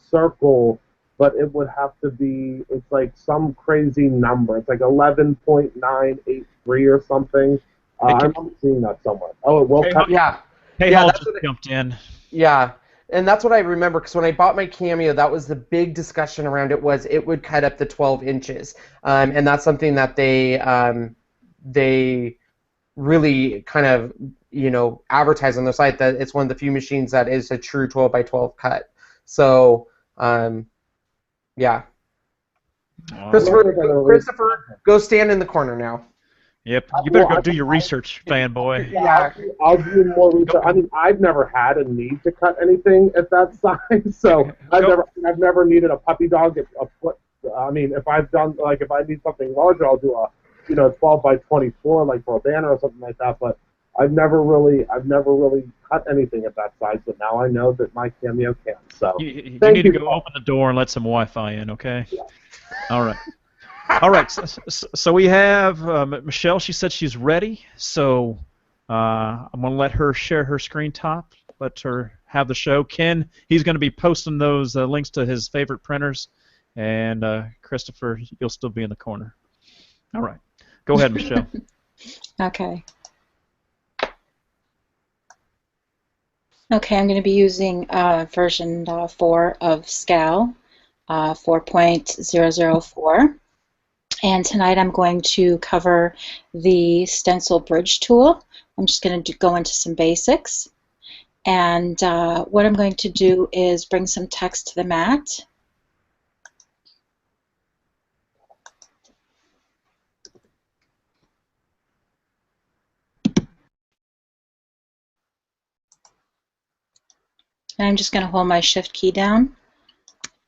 circle, but it would have to be, it's like some crazy number. It's like 11.983 or something. I'm seeing that somewhere. Oh, it will cut. Yeah. Hey, Hall just jumped in. Yeah, and that's what I remember, because when I bought my Cameo, that was the big discussion around it, was it would cut up to 12 inches. And that's something that they really kind of, advertise on their site, that it's one of the few machines that is a true 12 by 12 cut. So, yeah. Christopher, go stand in the corner now. Yep, you better go do your research, fanboy. Yeah, I'll do more research. I mean, I've never had a need to cut anything at that size, so I've never needed a puppy dog at a foot. I mean, if I need something larger, I'll do a 12 by 24, like for a banner or something like that. But I've never really cut anything at that size. But now I know that my Cameo can. So you need to go open the door and let some Wi-Fi in, okay? Yeah. All right. All right, so we have Michelle. She said she's ready, so I'm going to let her share her screen top, let her have the show. Ken, he's going to be posting those links to his favorite printers, and Christopher, you'll still be in the corner. All right, go ahead, Michelle. Okay. Okay, I'm going to be using version 4 of SCAL, 4.004. And tonight I'm going to cover the Stencil Bridge tool. I'm just going to go into some basics. And what I'm going to do is bring some text to the mat. And I'm just going to hold my Shift key down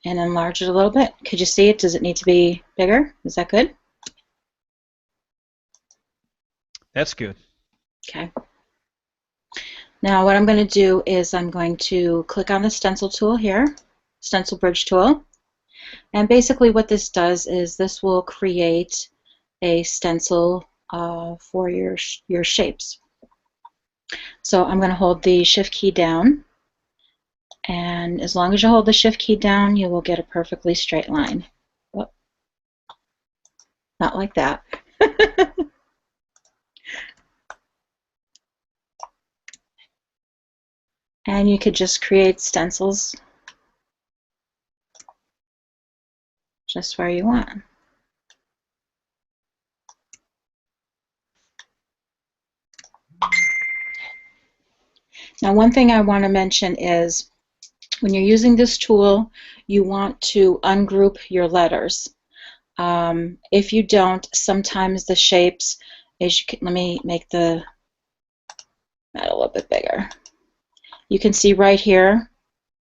and enlarge it a little bit. Could you see it? Does it need to be bigger? Is that good? That's good. Okay. Now what I'm going to do is I'm going to click on the stencil tool here, Stencil Bridge tool. And basically what this does is this will create a stencil for your shapes. So I'm going to hold the Shift key down, and as long as you hold the Shift key down, you will get a perfectly straight line. Oh, not like that. And you could just create stencils just where you want. Now, one thing I want to mention is when you're using this tool, you want to ungroup your letters. If you don't, sometimes the shapes, let me make the mat a little bit bigger. You can see right here,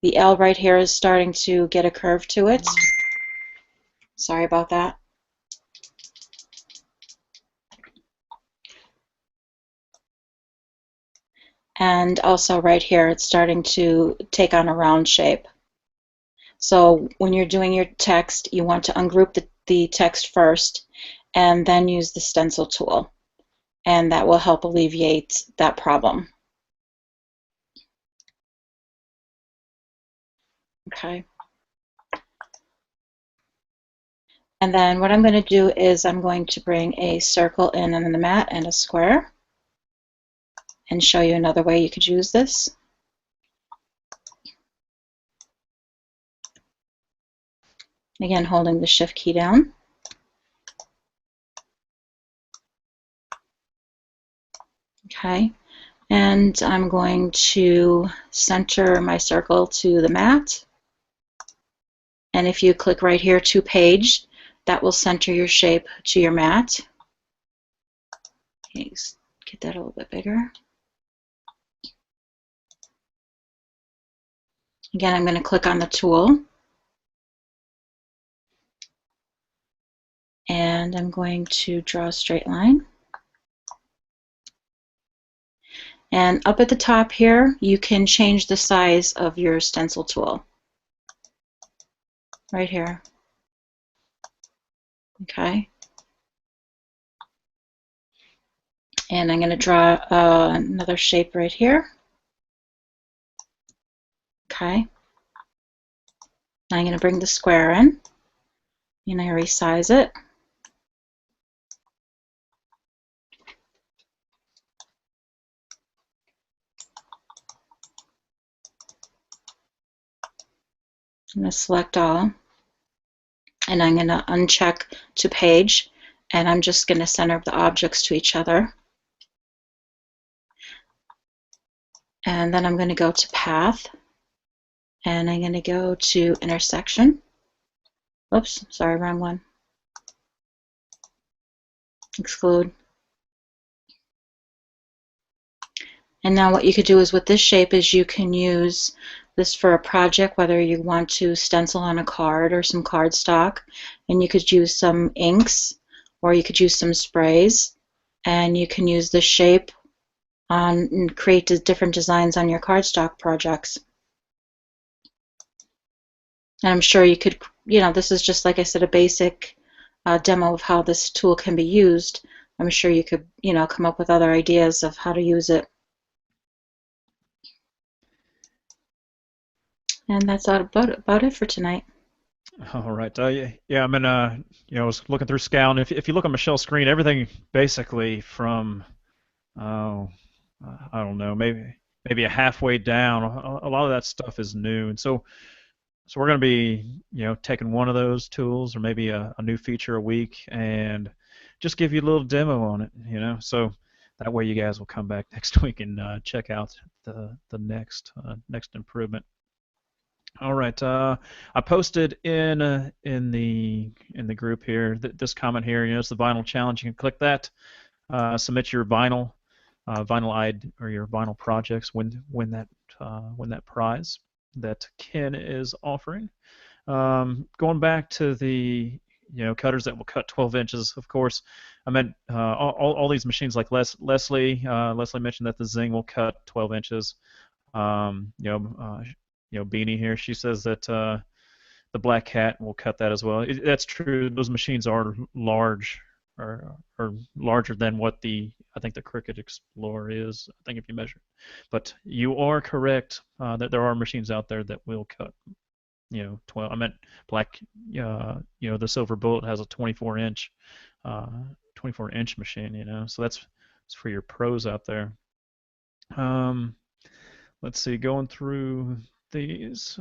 the L right here is starting to get a curve to it. Sorry about that. And also right here, it's starting to take on a round shape. So when you're doing your text, you want to ungroup the text first and then use the stencil tool. And that will help alleviate that problem. Okay. And then what I'm going to do is I'm going to bring a circle in on the mat and a square and show you another way you could use this. Again, holding the Shift key down. Okay, and I'm going to center my circle to the mat. And if you click right here to page, that will center your shape to your mat. Okay, get that a little bit bigger. Again, I'm going to click on the tool. And I'm going to draw a straight line. And up at the top here, you can change the size of your stencil tool. Right here. Okay. And I'm going to draw another shape right here. Okay. Now I'm going to bring the square in. And I resize it. I'm going to select all, and I'm going to uncheck to page, and I'm just going to center the objects to each other. And then I'm going to go to path, and I'm going to go to intersection. Oops, sorry, wrong one. Exclude. And now what you could do is with this shape is you can use this for a project, whether you want to stencil on a card or some cardstock, and you could use some inks or you could use some sprays, and you can use the shape on and create different designs on your cardstock projects. And I'm sure you could, this is just, like I said, a basic demo of how this tool can be used. I'm sure you could, come up with other ideas of how to use it. And that's about it for tonight. All right. Yeah, I'm in. I was looking through SCAL, and if you look on Michelle's screen, everything basically from, I don't know, maybe a halfway down. A lot of that stuff is new, and so we're going to be, taking one of those tools or maybe a new feature a week and just give you a little demo on it, So that way you guys will come back next week and check out the next improvement. All right, I posted in the group here this comment here. It's the vinyl challenge. You can click that, submit your vinyl or your vinyl projects. Win that prize that Ken is offering. Going back to the cutters that will cut 12 inches. Of course, I meant all these machines like Leslie. Leslie mentioned that the Zing will cut 12 inches. Beanie here, she says that the Black Cat will cut that as well. That's true. Those machines are large or larger than what I think the Cricut Explorer is. I think if you measure, but you are correct that there are machines out there that will cut. 12. I meant black. The Silver Bullet has a 24-inch, 24-inch machine. So that's for your pros out there. Let's see. Going through these.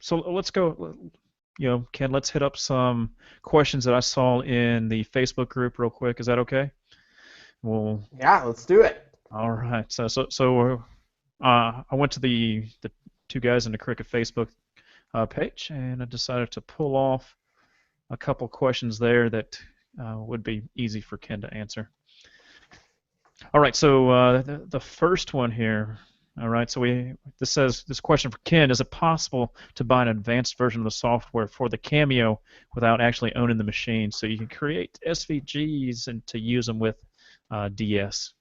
So let's go. Ken, let's hit up some questions that I saw in the Facebook group real quick. Is that okay? Yeah, let's do it. All right. So I went to the two guys in the Cricut Facebook page, and I decided to pull off a couple questions there that would be easy for Ken to answer. All right. So the first one here. All right, so this question for Ken: is it possible to buy an advanced version of the software for the Cameo without actually owning the machine, so you can create SVGs and to use them with DS?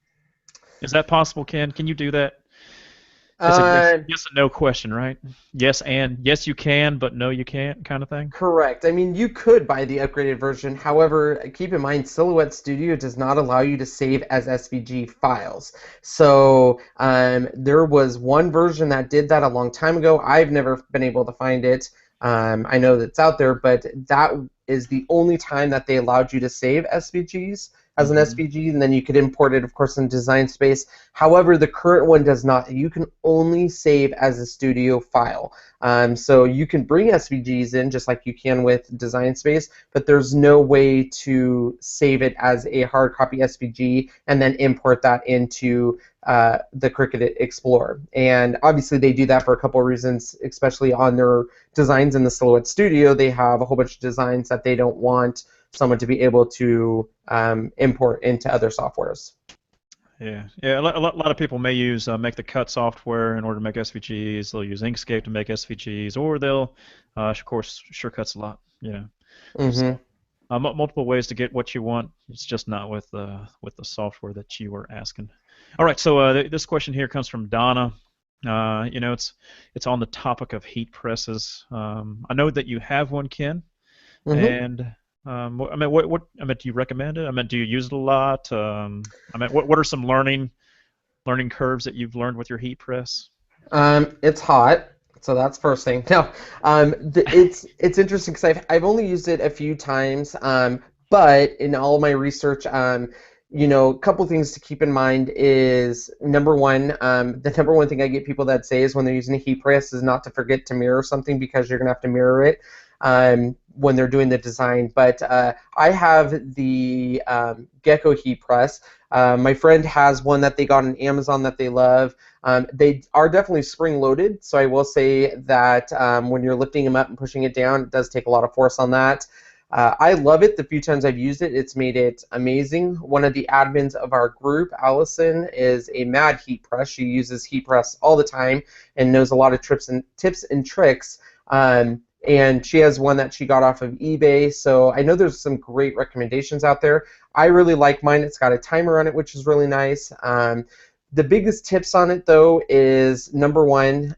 Is that possible, Ken? Can you do that? It's a yes and no question, right? Yes you can, but no you can't kind of thing? Correct. I mean, you could buy the upgraded version. However, keep in mind, Silhouette Studio does not allow you to save as SVG files. So there was one version that did that a long time ago. I've never been able to find it. I know that it's out there, but that is the only time that they allowed you to save SVGs as an SVG, and then you could import it, of course, in Design Space. However, the current one does not. You can only save as a studio file. So you can bring SVGs in just like you can with Design Space, but there's no way to save it as a hard copy SVG and then import that into the Cricut Explorer. And obviously they do that for a couple of reasons, especially on their designs in the Silhouette Studio. They have a whole bunch of designs that they don't want someone to be able to import into other softwares. Yeah. A lot of people may use Make the Cut software in order to make SVGs. They'll use Inkscape to make SVGs, or they'll, of course, Shortcut's a lot. Multiple ways to get what you want. It's just not with the software that you were asking. All right. So this question here comes from Donna. It's on the topic of heat presses. I know that you have one, Ken, and what do you recommend it? Do you use it a lot? What are some learning curves that you've learned with your heat press? It's hot, so that's first thing. No, it's interesting because I've only used it a few times, but in all of my research, a couple things to keep in mind is number one, the number one thing I get people that say is when they're using a heat press is not to forget to mirror something, because you're gonna have to mirror it when they're doing the design. But I have the Gecko heat press. My friend has one that they got on Amazon that they love. They are definitely spring-loaded, so I will say that when you're lifting them up and pushing it down, it does take a lot of force on that. I love it. The few times I've used it, it's made it amazing. One of the admins of our group, Allison, is a mad heat press. She uses heat press all the time and knows a lot of tips and tricks. And she has one that she got off of eBay, so I know there's some great recommendations out there. I really like mine. It's got a timer on it, which is really nice. The biggest tips on it, though, is number one,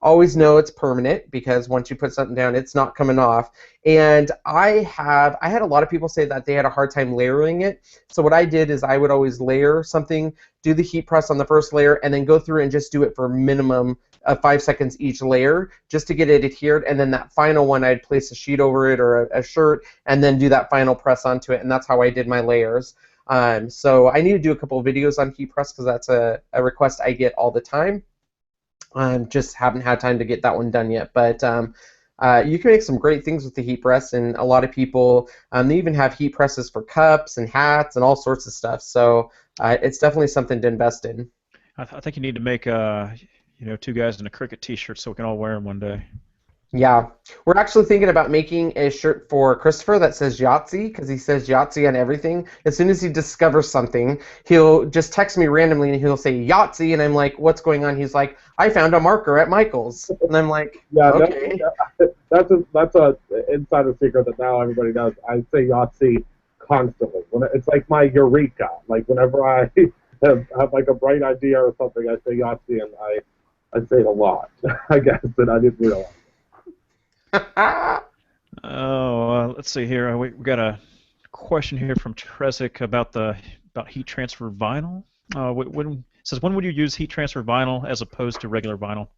always know it's permanent, because once you put something down, it's not coming off. And I had a lot of people say that they had a hard time layering it. So what I did is I would always layer something, do the heat press on the first layer, and then go through and just do it for a minimum of 5 seconds each layer, just to get it adhered. And then that final one, I'd place a sheet over it or a shirt, and then do that final press onto it. And that's how I did my layers. So I need to do a couple of videos on heat press, because that's a request I get all the time. Just haven't had time to get that one done yet. But you can make some great things with the heat press, and a lot of people, they even have heat presses for cups and hats and all sorts of stuff. So it's definitely something to invest in. I think you need to make two guys in a Cricut t-shirt so we can all wear them one day. Yeah, we're actually thinking about making a shirt for Christopher that says Yahtzee, because he says Yahtzee on everything. As soon as he discovers something, he'll just text me randomly and he'll say Yahtzee, and I'm like, what's going on? He's like, I found a marker at Michael's, and I'm like, yeah, okay. That's a insider secret that now everybody knows. I say Yahtzee constantly. It's like my eureka. Like whenever I have like a bright idea or something, I say Yahtzee, and I say it a lot. I guess that I didn't realize. Let's see here. We got a question here from Tresic about heat transfer vinyl. It says, when would you use heat transfer vinyl as opposed to regular vinyl?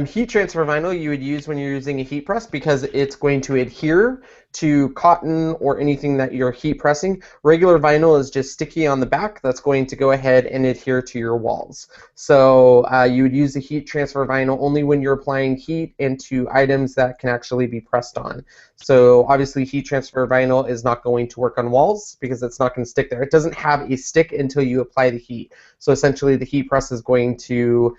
Heat transfer vinyl you would use when you're using a heat press because it's going to adhere to cotton or anything that you're heat pressing. Regular vinyl is just sticky on the back that's going to go ahead and adhere to your walls. So you would use the heat transfer vinyl only when you're applying heat into items that can actually be pressed on. So obviously heat transfer vinyl is not going to work on walls because it's not going to stick there. It doesn't have a stick until you apply the heat. So essentially the heat press is going to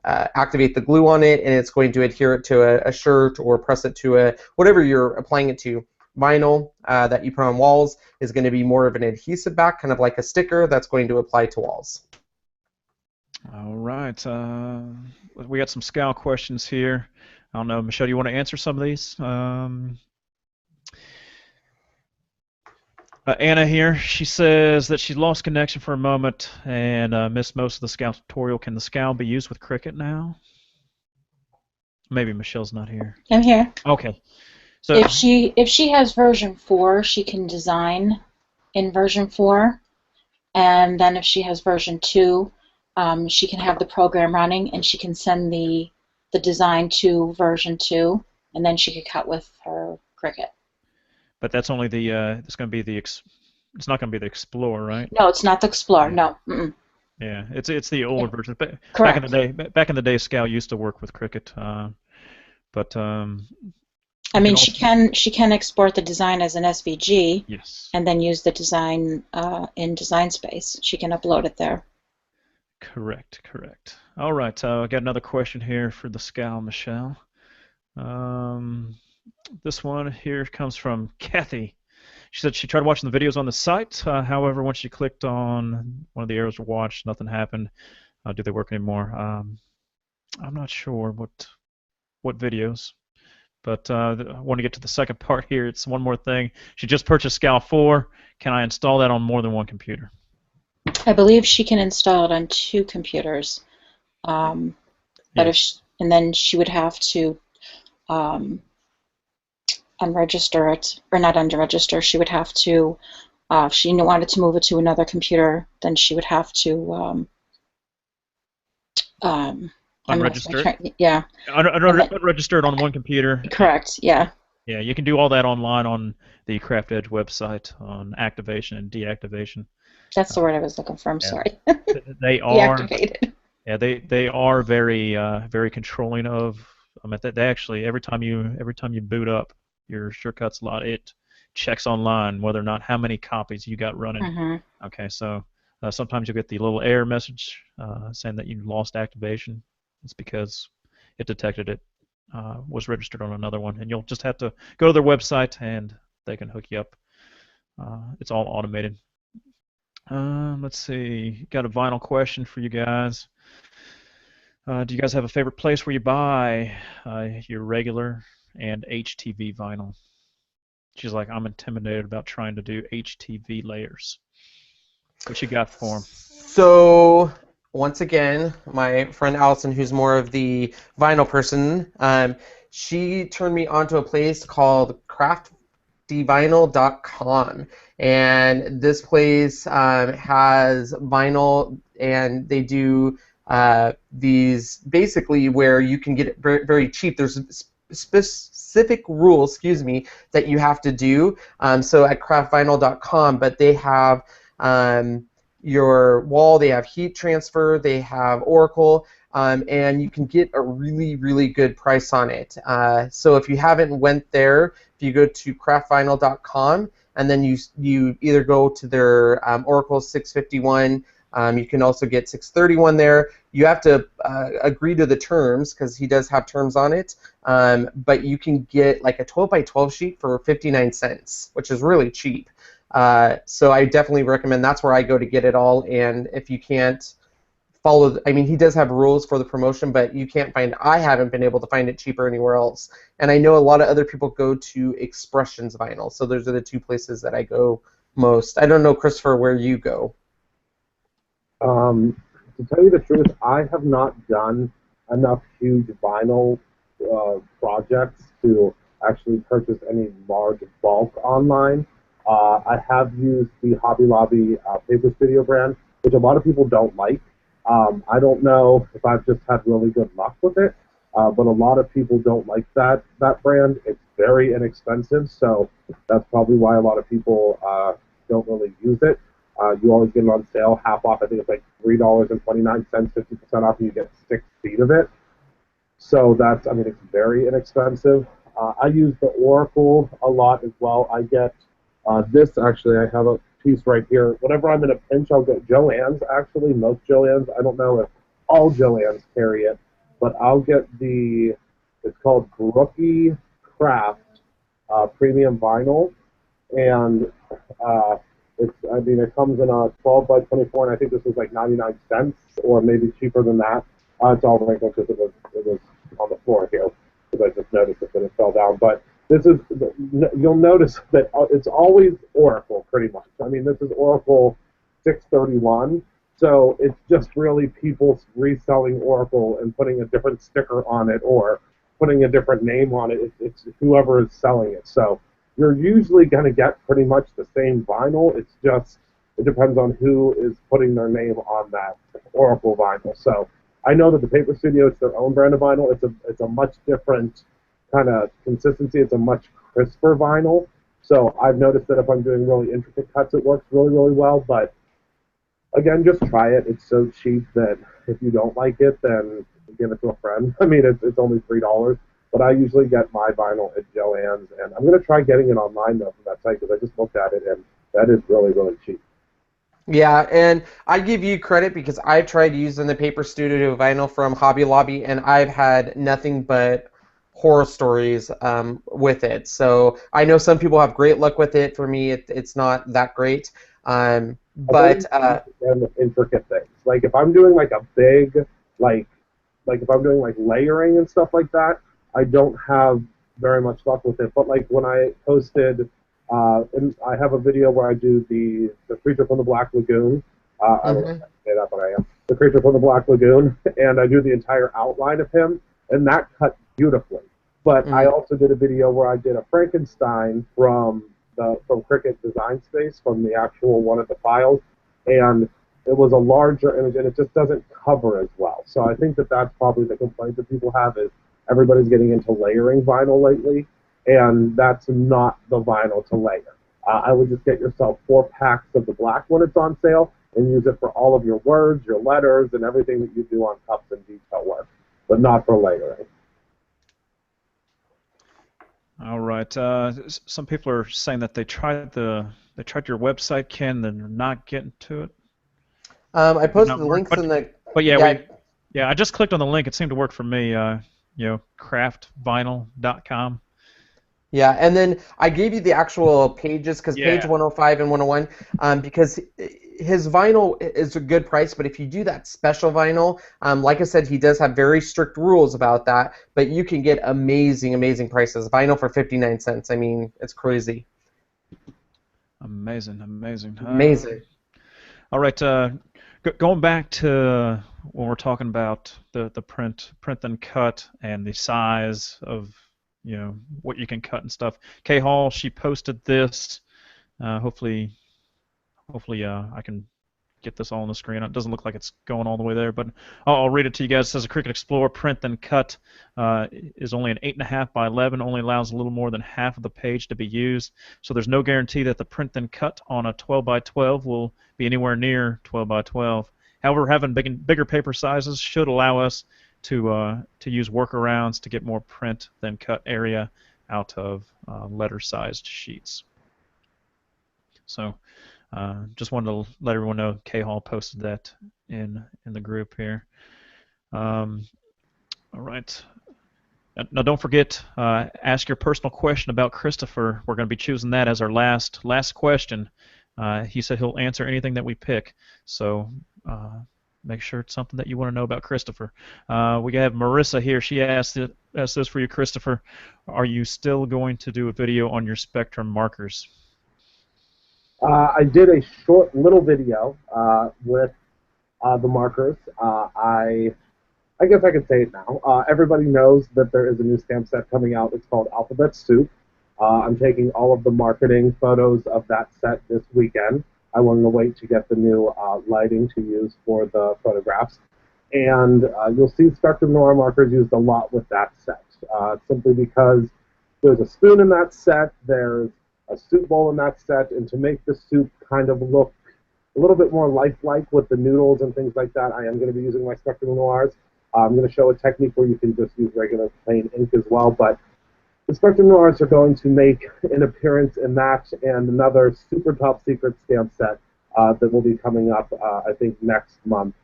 activate the glue on it, and it's going to adhere it to a shirt or press it to whatever you're applying it to. Vinyl that you put on walls is going to be more of an adhesive back, kind of like a sticker that's going to apply to walls. All right. We got some SCAL questions here. I don't know, Michelle, do you want to answer some of these? Anna here, she says that she lost connection for a moment and missed most of the SCAL tutorial. Can the SCAL be used with Cricut now? Maybe Michelle's not here. I'm here. Okay. So if she has version 4, she can design in version 4, and then if she has version 2, she can have the program running and she can send the design to version 2, and then she could cut with her Cricut. But that's only the it's going to be the it's not going to be the Explorer, right? No, it's not the Explorer. No. Mm-mm. Yeah, it's the older version. Correct. Back in the day, SCAL used to work with Cricut, but I mean, she can export the design as an SVG. Yes. And then use the design in Design Space. She can upload it there. Correct. All right, I got another question here for the SCAL, Michelle. This one here comes from Kathy. She said she tried watching the videos on the site. However, once she clicked on one of the arrows to watch, nothing happened. Do they work anymore? I'm not sure what videos, but I want to get to the second part here. It's one more thing. She just purchased SCAL 4. Can I install that on more than one computer? I believe she can install it on 2 computers, but yes. and then she would have to unregister it, or not unregister. She would have to, if she wanted to move it to another computer, then she would have to unregister it? Yeah. Unregister it on one computer. Correct, yeah. Yeah, you can do all that online on the Craft Edge website on activation and deactivation. That's the word I was looking for. I'm sorry. They are deactivated. Yeah, they are very very controlling of. I mean, they actually every time you boot up your shortcuts lot, it checks online whether or not how many copies you got running. Mm-hmm. Okay, so sometimes you'll get the little error message saying that you lost activation. It's because it detected it was registered on another one, and you'll just have to go to their website and they can hook you up. It's all automated. Let's see. Got a vinyl question for you guys. Do you guys have a favorite place where you buy your regular and HTV vinyl? She's like, I'm intimidated about trying to do HTV layers. What you got for them? So once again, my friend Allison, who's more of the vinyl person, she turned me onto a place called craftdevinyl.com, and this place has vinyl, and they do these basically where you can get it very, very cheap. There's specific rules, that you have to do. So at craftvinyl.com, but they have your wall, they have heat transfer, they have Oracle, and you can get a really, really good price on it. So if you haven't went there, if you go to craftvinyl.com and then you either go to their Oracle 651, you can also get 631 there. You have to agree to the terms because he does have terms on it, but you can get like a 12 by 12 sheet for 59 cents, which is really cheap. So I definitely recommend that's where I go to get it all. And if you can't follow, I mean, he does have rules for the promotion, but you can't find, I haven't been able to find it cheaper anywhere else. And I know a lot of other people go to Expressions Vinyl, so those are the 2 places that I go most. I don't know, Christopher, where you go. To tell you the truth, I have not done enough huge vinyl projects to actually purchase any large bulk online. I have used the Hobby Lobby Paper Studio brand, which a lot of people don't like. I don't know if I've just had really good luck with it, but a lot of people don't like that brand. It's very inexpensive, so that's probably why a lot of people don't really use it. You always get it on sale, half off. I think it's like $3.29, 50% off, and you get 6 feet of it. So that's, I mean, it's very inexpensive. I use the Oracle a lot as well. I get this, actually, I have a piece right here. Whenever I'm in a pinch, I'll get Joann's, actually, most Joann's. I don't know if all Joann's carry it, but I'll get it's called Brookie Craft Premium Vinyl, and it comes in a 12 by 24, and I think this was like 99 cents, or maybe cheaper than that. It's all wrinkled because it was on the floor here, because I just noticed it when it fell down. But this is, you'll notice that it's always Oracle, pretty much. I mean, this is Oracle 631, so it's just really people reselling Oracle and putting a different sticker on it or putting a different name on it. It's whoever is selling it. So you're usually going to get pretty much the same vinyl. It's just, it depends on who is putting their name on that Oracle vinyl. So I know that the Paper Studio, it's their own brand of vinyl. It's a much different kind of consistency. It's a much crisper vinyl. So I've noticed that if I'm doing really intricate cuts, it works really, really well. But again, just try it. It's so cheap that if you don't like it, then give it to a friend. I mean, it's only $3. But I usually get my vinyl at Joann's, and I'm going to try getting it online, though, from that site, because I just looked at it, and that is really, really cheap. Yeah, and I give you credit because I tried using the Paper Studio vinyl from Hobby Lobby, and I've had nothing but horror stories with it. So I know some people have great luck with it. For me, it's not that great. But and intricate things. Like if I'm doing like a big, like if I'm doing like layering and stuff like that, I don't have very much luck with it. But like when I posted, and I have a video where I do the creature from the Black Lagoon. I don't know if I can say that, but I am. The creature from the Black Lagoon, and I do the entire outline of him, and that cut beautifully. But I also did a video where I did a Frankenstein from Cricut Design Space, from the actual one of the files, and it was a larger image, and it just doesn't cover as well. So I think that that's probably the complaint that people have, is everybody's getting into layering vinyl lately, and that's not the vinyl to layer. I would just get yourself 4 packs of the black when it's on sale and use it for all of your words, your letters, and everything that you do on cups and detail work, but not for layering. All right. Some people are saying that they tried your website, Ken, and they're not getting to it. I posted the links in the. But yeah, I just clicked on the link. It seemed to work for me. Craftvinyl.com. Yeah, and then I gave you the actual pages, because page 105 and 101, because his vinyl is a good price, but if you do that special vinyl, like I said, he does have very strict rules about that, but you can get amazing, amazing prices. Vinyl for 59 cents. I mean, it's crazy. Amazing. Amazing. All right, going back to when we're talking about the print then cut and the size of what you can cut and stuff. Kay Hall, she posted this. Hopefully I can get this all on the screen. It doesn't look like it's going all the way there, but I'll read it to you guys. It says a Cricut Explorer print then cut is only an 8.5 by 11, only allows a little more than half of the page to be used. So there's no guarantee that the print then cut on a 12 by 12 will be anywhere near 12 by 12. However, having bigger paper sizes should allow us to use workarounds to get more print than cut area out of letter-sized sheets. So just wanted to let everyone know Kay Hall posted that in the group here. All right. Now don't forget, ask your personal question about Christopher. We're going to be choosing that as our last question. He said he'll answer anything that we pick. So make sure it's something that you want to know about Christopher. We have Marissa here. She asked this for you, Christopher. Are you still going to do a video on your Spectrum markers? I did a short little video with the markers. I I guess I could say it now. Everybody knows that there is a new stamp set coming out. It's called Alphabet Soup. I'm taking all of the marketing photos of that set this weekend. I wanted to wait to get the new lighting to use for the photographs. And you'll see Spectrum Noir markers used a lot with that set, simply because there's a spoon in that set, there's a soup bowl in that set, and to make the soup kind of look a little bit more lifelike with the noodles and things like that, I am going to be using my Spectrum Noirs. I'm going to show a technique where you can just use regular plain ink as well, but the Spectrum Noirs are going to make an appearance in that and another super top secret stamp set that will be coming up, I think, next month.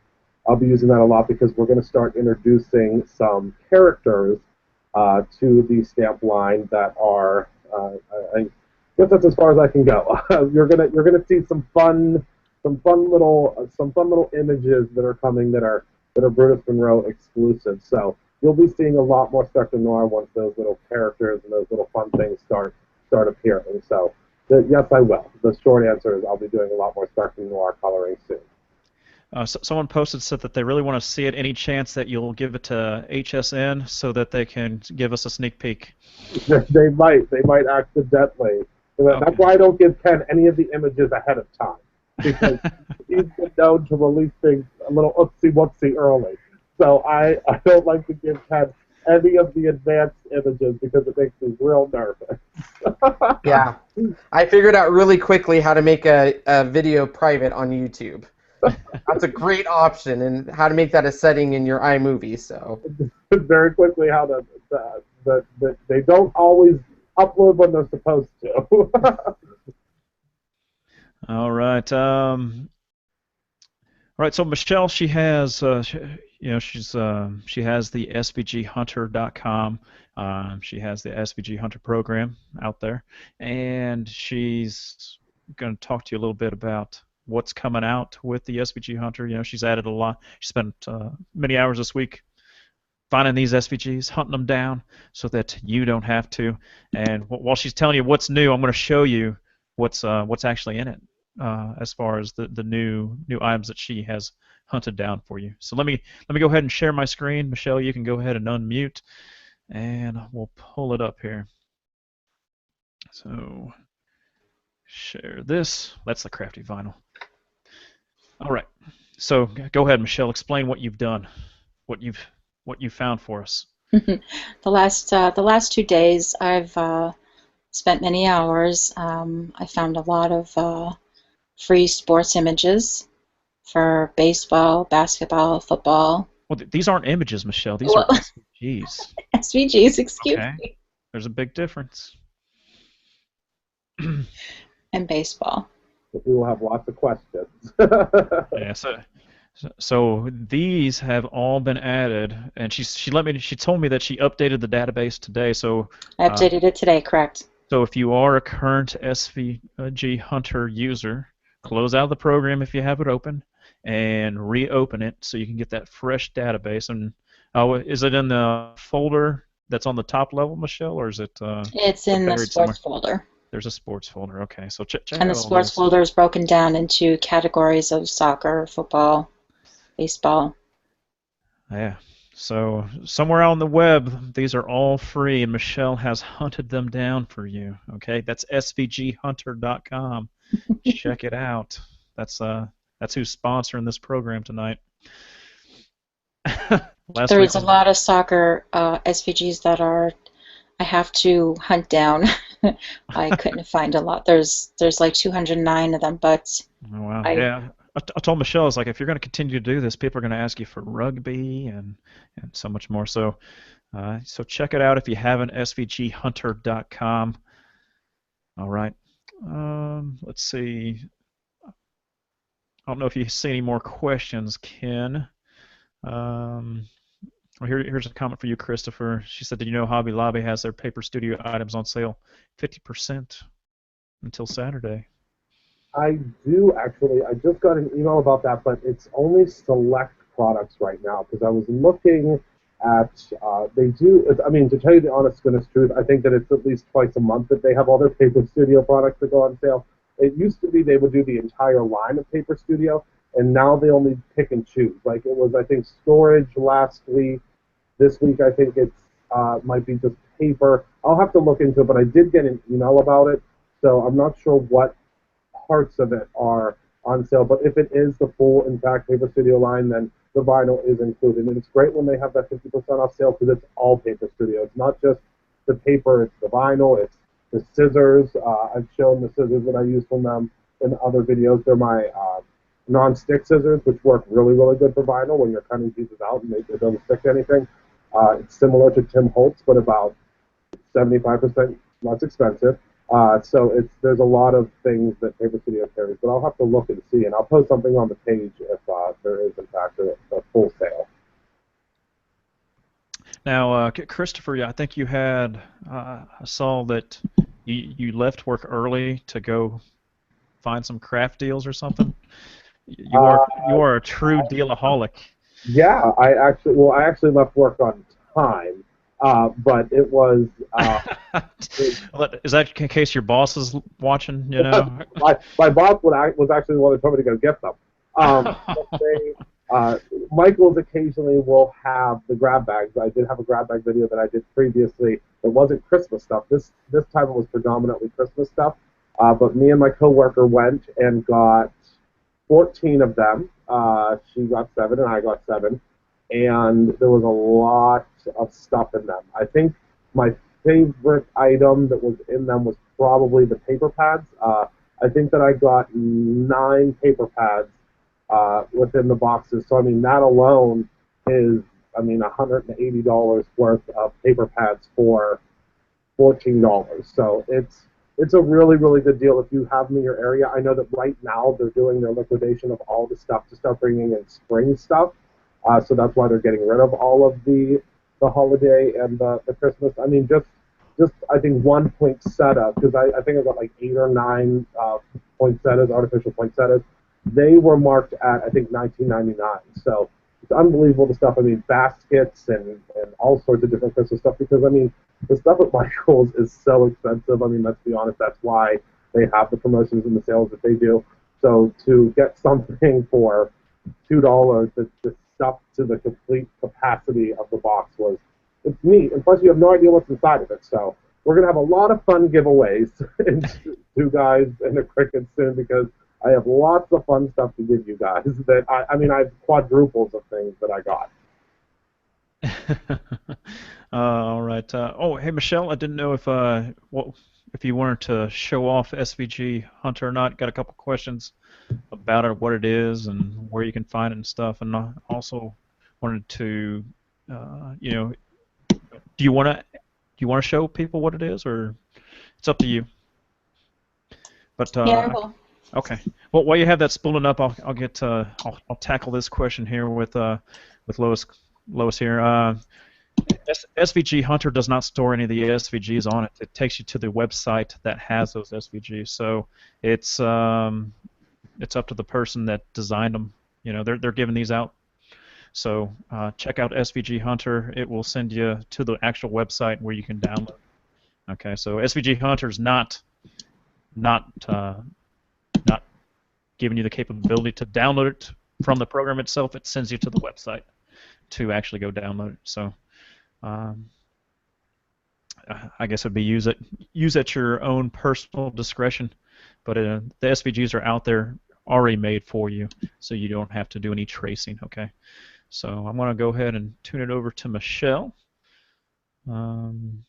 I'll be using that a lot because we're going to start introducing some characters to the stamp line that are, I guess that's as far as I can go. You're gonna see some fun little images that are coming that are Brutus Monroe exclusive. So you'll be seeing a lot more Spectrum Noir once those little characters and those little fun things start appearing. So yes, I will. The short answer is I'll be doing a lot more Spectrum Noir coloring soon. Someone posted, said that they really want to see it. Any chance that you'll give it to HSN so that they can give us a sneak peek? They might accidentally. Okay. That's why I don't give Ken any of the images ahead of time, because he's been known to release things a little oopsie-whoopsie early. So I don't like to give Ken any of the advanced images because it makes me real nervous. Yeah. I figured out really quickly how to make a video private on YouTube. That's a great option, and how to make that a setting in your iMovie. So very quickly, how they don't always upload when they're supposed to. All right. All right. So Michelle, she has, she has the svghunter.com. She has the SVG Hunter program out there, and she's going to talk to you a little bit about what's coming out with the SVG Hunter. She's added a lot. She spent many hours this week finding these SVGs, hunting them down so that you don't have to. And while she's telling you what's new, I'm going to show you what's actually in it as far as the new items that she has hunted down for you. So let me go ahead and share my screen. Michelle, you can go ahead and unmute, and we'll pull it up here. So share this. That's the crafty vinyl. All right. So go ahead, Michelle. Explain what you've done, what you found for us. The last 2 days, I've spent many hours. I found a lot of free sports images for baseball, basketball, football. Well, these aren't images, Michelle. These are SVGs. SVGs, excuse me. There's a big difference. And baseball. We will have lots of questions. Yeah. So these have all been added, and she told me that she updated the database today. So I updated it today, correct? So if you are a current SVG Hunter user, close out the program if you have it open, and reopen it so you can get that fresh database. And is it in the folder that's on the top level, Michelle, or is it? It's in the sports folder. There's a sports folder. Okay, so check and the sports folder is broken down into categories of soccer, football, baseball. Yeah. So somewhere on the web, these are all free, and Michelle has hunted them down for you. Okay, that's svghunter.com. Check it out. That's who's sponsoring this program tonight. There's a lot of soccer SVGs that I have to hunt down. I couldn't find a lot. There's like 209 of them, but oh, wow. Yeah. I told Michelle, I was like, if you're going to continue to do this, people are going to ask you for rugby and so much more. So so check it out if you haven't, svghunter.com. All right. Let's see. I don't know if you see any more questions, Ken. Well, here's a comment for you, Christopher. She said, did you know Hobby Lobby has their paper studio items on sale 50% until Saturday? I do, actually. I just got an email about that, but it's only select products right now, because I was looking at, they do, I mean, to tell you the honest goodness truth, I think that it's at least twice a month that they have all their Paper Studio products that go on sale. It used to be they would do the entire line of Paper Studio. and now they only pick and choose. Like it was, I think, storage last week. This week, I think it's might be just paper. I'll have to look into it, but I did get an email about it, so I'm not sure what parts of it are on sale. But if it is the full, in fact, Paper Studio line, then the vinyl is included. And it's great when they have that 50% off sale because it's all Paper Studio. It's not just the paper, it's the vinyl, it's the scissors. I've shown the scissors that I use from them in other videos. They're my non-stick scissors, which work really, really good for vinyl when you're cutting pieces out and they don't stick to anything. It's similar to Tim Holtz, but about 75% less expensive. So there's a lot of things that Paper Studio carries, but I'll have to look and see, and I'll post something on the page if there is, in fact, a full sale. Now, Christopher, I think you had, I saw that you left work early to go find some craft deals or something. You are a true dealaholic. Yeah, I actually left work on time, but it was. Is that in case your boss is watching? You know, my boss was actually the one that told me to go get them. Michael's occasionally will have the grab bags. I did have a grab bag video that I did previously. It wasn't Christmas stuff. This time it was predominantly Christmas stuff. But me and my coworker went and got 14 of them. She got 7 and I got 7. And there was a lot of stuff in them. I think my favorite item that was in them was probably the paper pads. I think that I got 9 paper pads within the boxes. So, I mean, that alone is, I mean, $180 worth of paper pads for $14. So it's a really, really good deal if you have them in your area. I know that right now they're doing their liquidation of all the stuff to start bringing in spring stuff. So that's why they're getting rid of all of the holiday and the Christmas. I mean, just I think 1 poinsettia, because I think I got like 8 or 9 poinsettias, artificial poinsettias. They were marked at, I think, $19.99. So it's unbelievable the stuff. I mean, baskets and all sorts of different Christmas stuff, because, I mean, the stuff at Michael's is so expensive. I mean, let's be honest, that's why they have the promotions and the sales that they do. So to get something for $2 that's stuffed to the complete capacity of the box it's neat. And plus, you have no idea what's inside of it. So we're going to have a lot of fun giveaways to guys in the Cricut soon, because I have lots of fun stuff to give you guys. That I mean, I have quadruples of things that I got. All right. Oh, hey, Michelle, I didn't know if you wanted to show off SVG Hunter or not. Got a couple questions about it, what it is, and where you can find it and stuff. And I also wanted to, you know, do you want to show people what it is, or it's up to you? But yeah, I will. Okay. Well, while you have that spooling up, I'll tackle this question here with Lois. Lois here. SVG Hunter does not store any of the SVGs on it. It takes you to the website that has those SVGs. So it's up to the person that designed them. You know, they're giving these out. So check out SVG Hunter. It will send you to the actual website where you can download. Okay. So SVG Hunter is not giving you the capability to download it from the program itself. It sends you to the website to actually go download it. So I guess it'd be use at your own personal discretion. But the SVGs are out there already made for you, so you don't have to do any tracing. Okay. So I'm going to go ahead and tune it over to Michelle once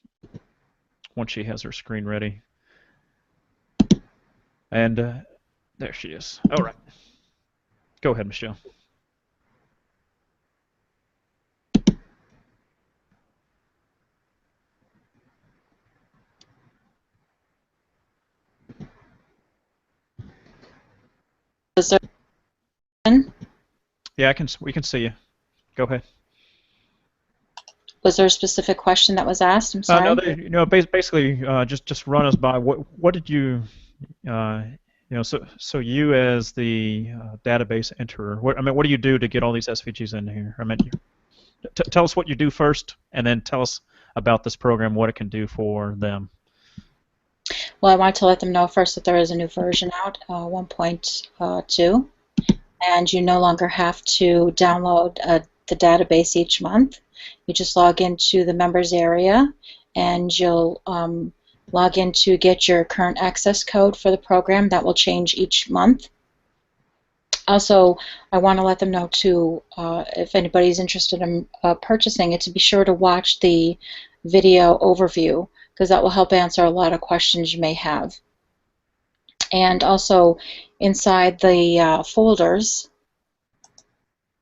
she has her screen ready. And there she is. All right. Go ahead, Michelle. Was there? Yeah, we can see you. Go ahead. Was there a specific question that was asked? I'm sorry. No, basically, just run us by what did you, so you as the database enterer, what do you do to get all these SVGs in here? I mean, tell us what you do first, and then tell us about this program, what it can do for them. Well, I wanted to let them know first that there is a new version out, 1.2. and you no longer have to download the database each month. You just log into the members area, and you'll log in to get your current access code for the program. That will change each month. Also, I want to let them know too, if anybody's interested in purchasing it, to be sure to watch the video overview, because that will help answer a lot of questions you may have. And also, inside the folders,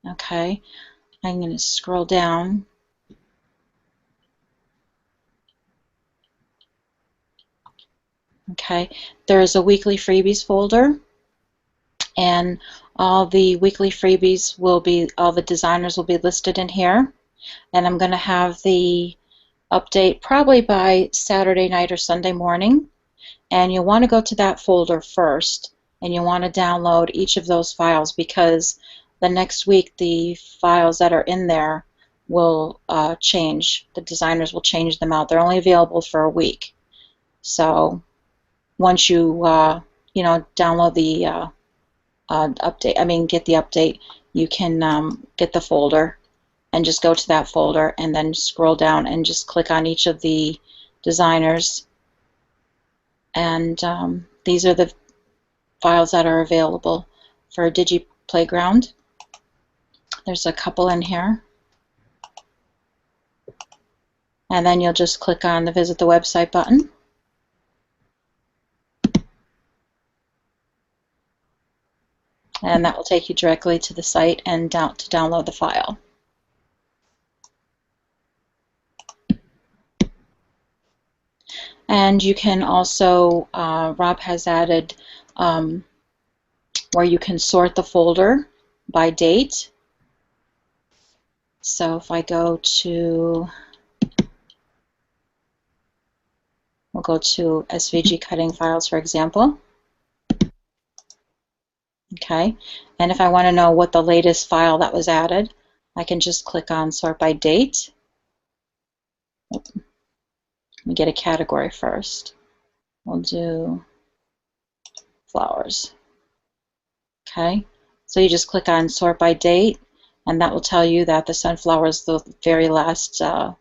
okay, I'm going to scroll down. Okay, there is a weekly freebies folder, and all the weekly freebies will be, all the designers will be listed in here. And I'm going to have the update probably by Saturday night or Sunday morning. And you'll want to go to that folder first, and you'll want to download each of those files, because the next week the files that are in there will change. The designers will change them out. They're only available for a week. So once you you know, download the update, get the update, you can get the folder and just go to that folder and then scroll down and just click on each of the designers. And these are the files that are available for Digi Playground. There's a couple in here. And then you'll just click on the Visit the Website button. And that will take you directly to the site and to download the file. And you can also, Rob has added where you can sort the folder by date. So if I go to, we'll go to SVG cutting files, for example. Okay, and if I want to know what the latest file that was added, I can just click on Sort by Date. Let me get a category first. We'll do flowers. Okay, so you just click on Sort by Date, and that will tell you that the sunflower is the very last file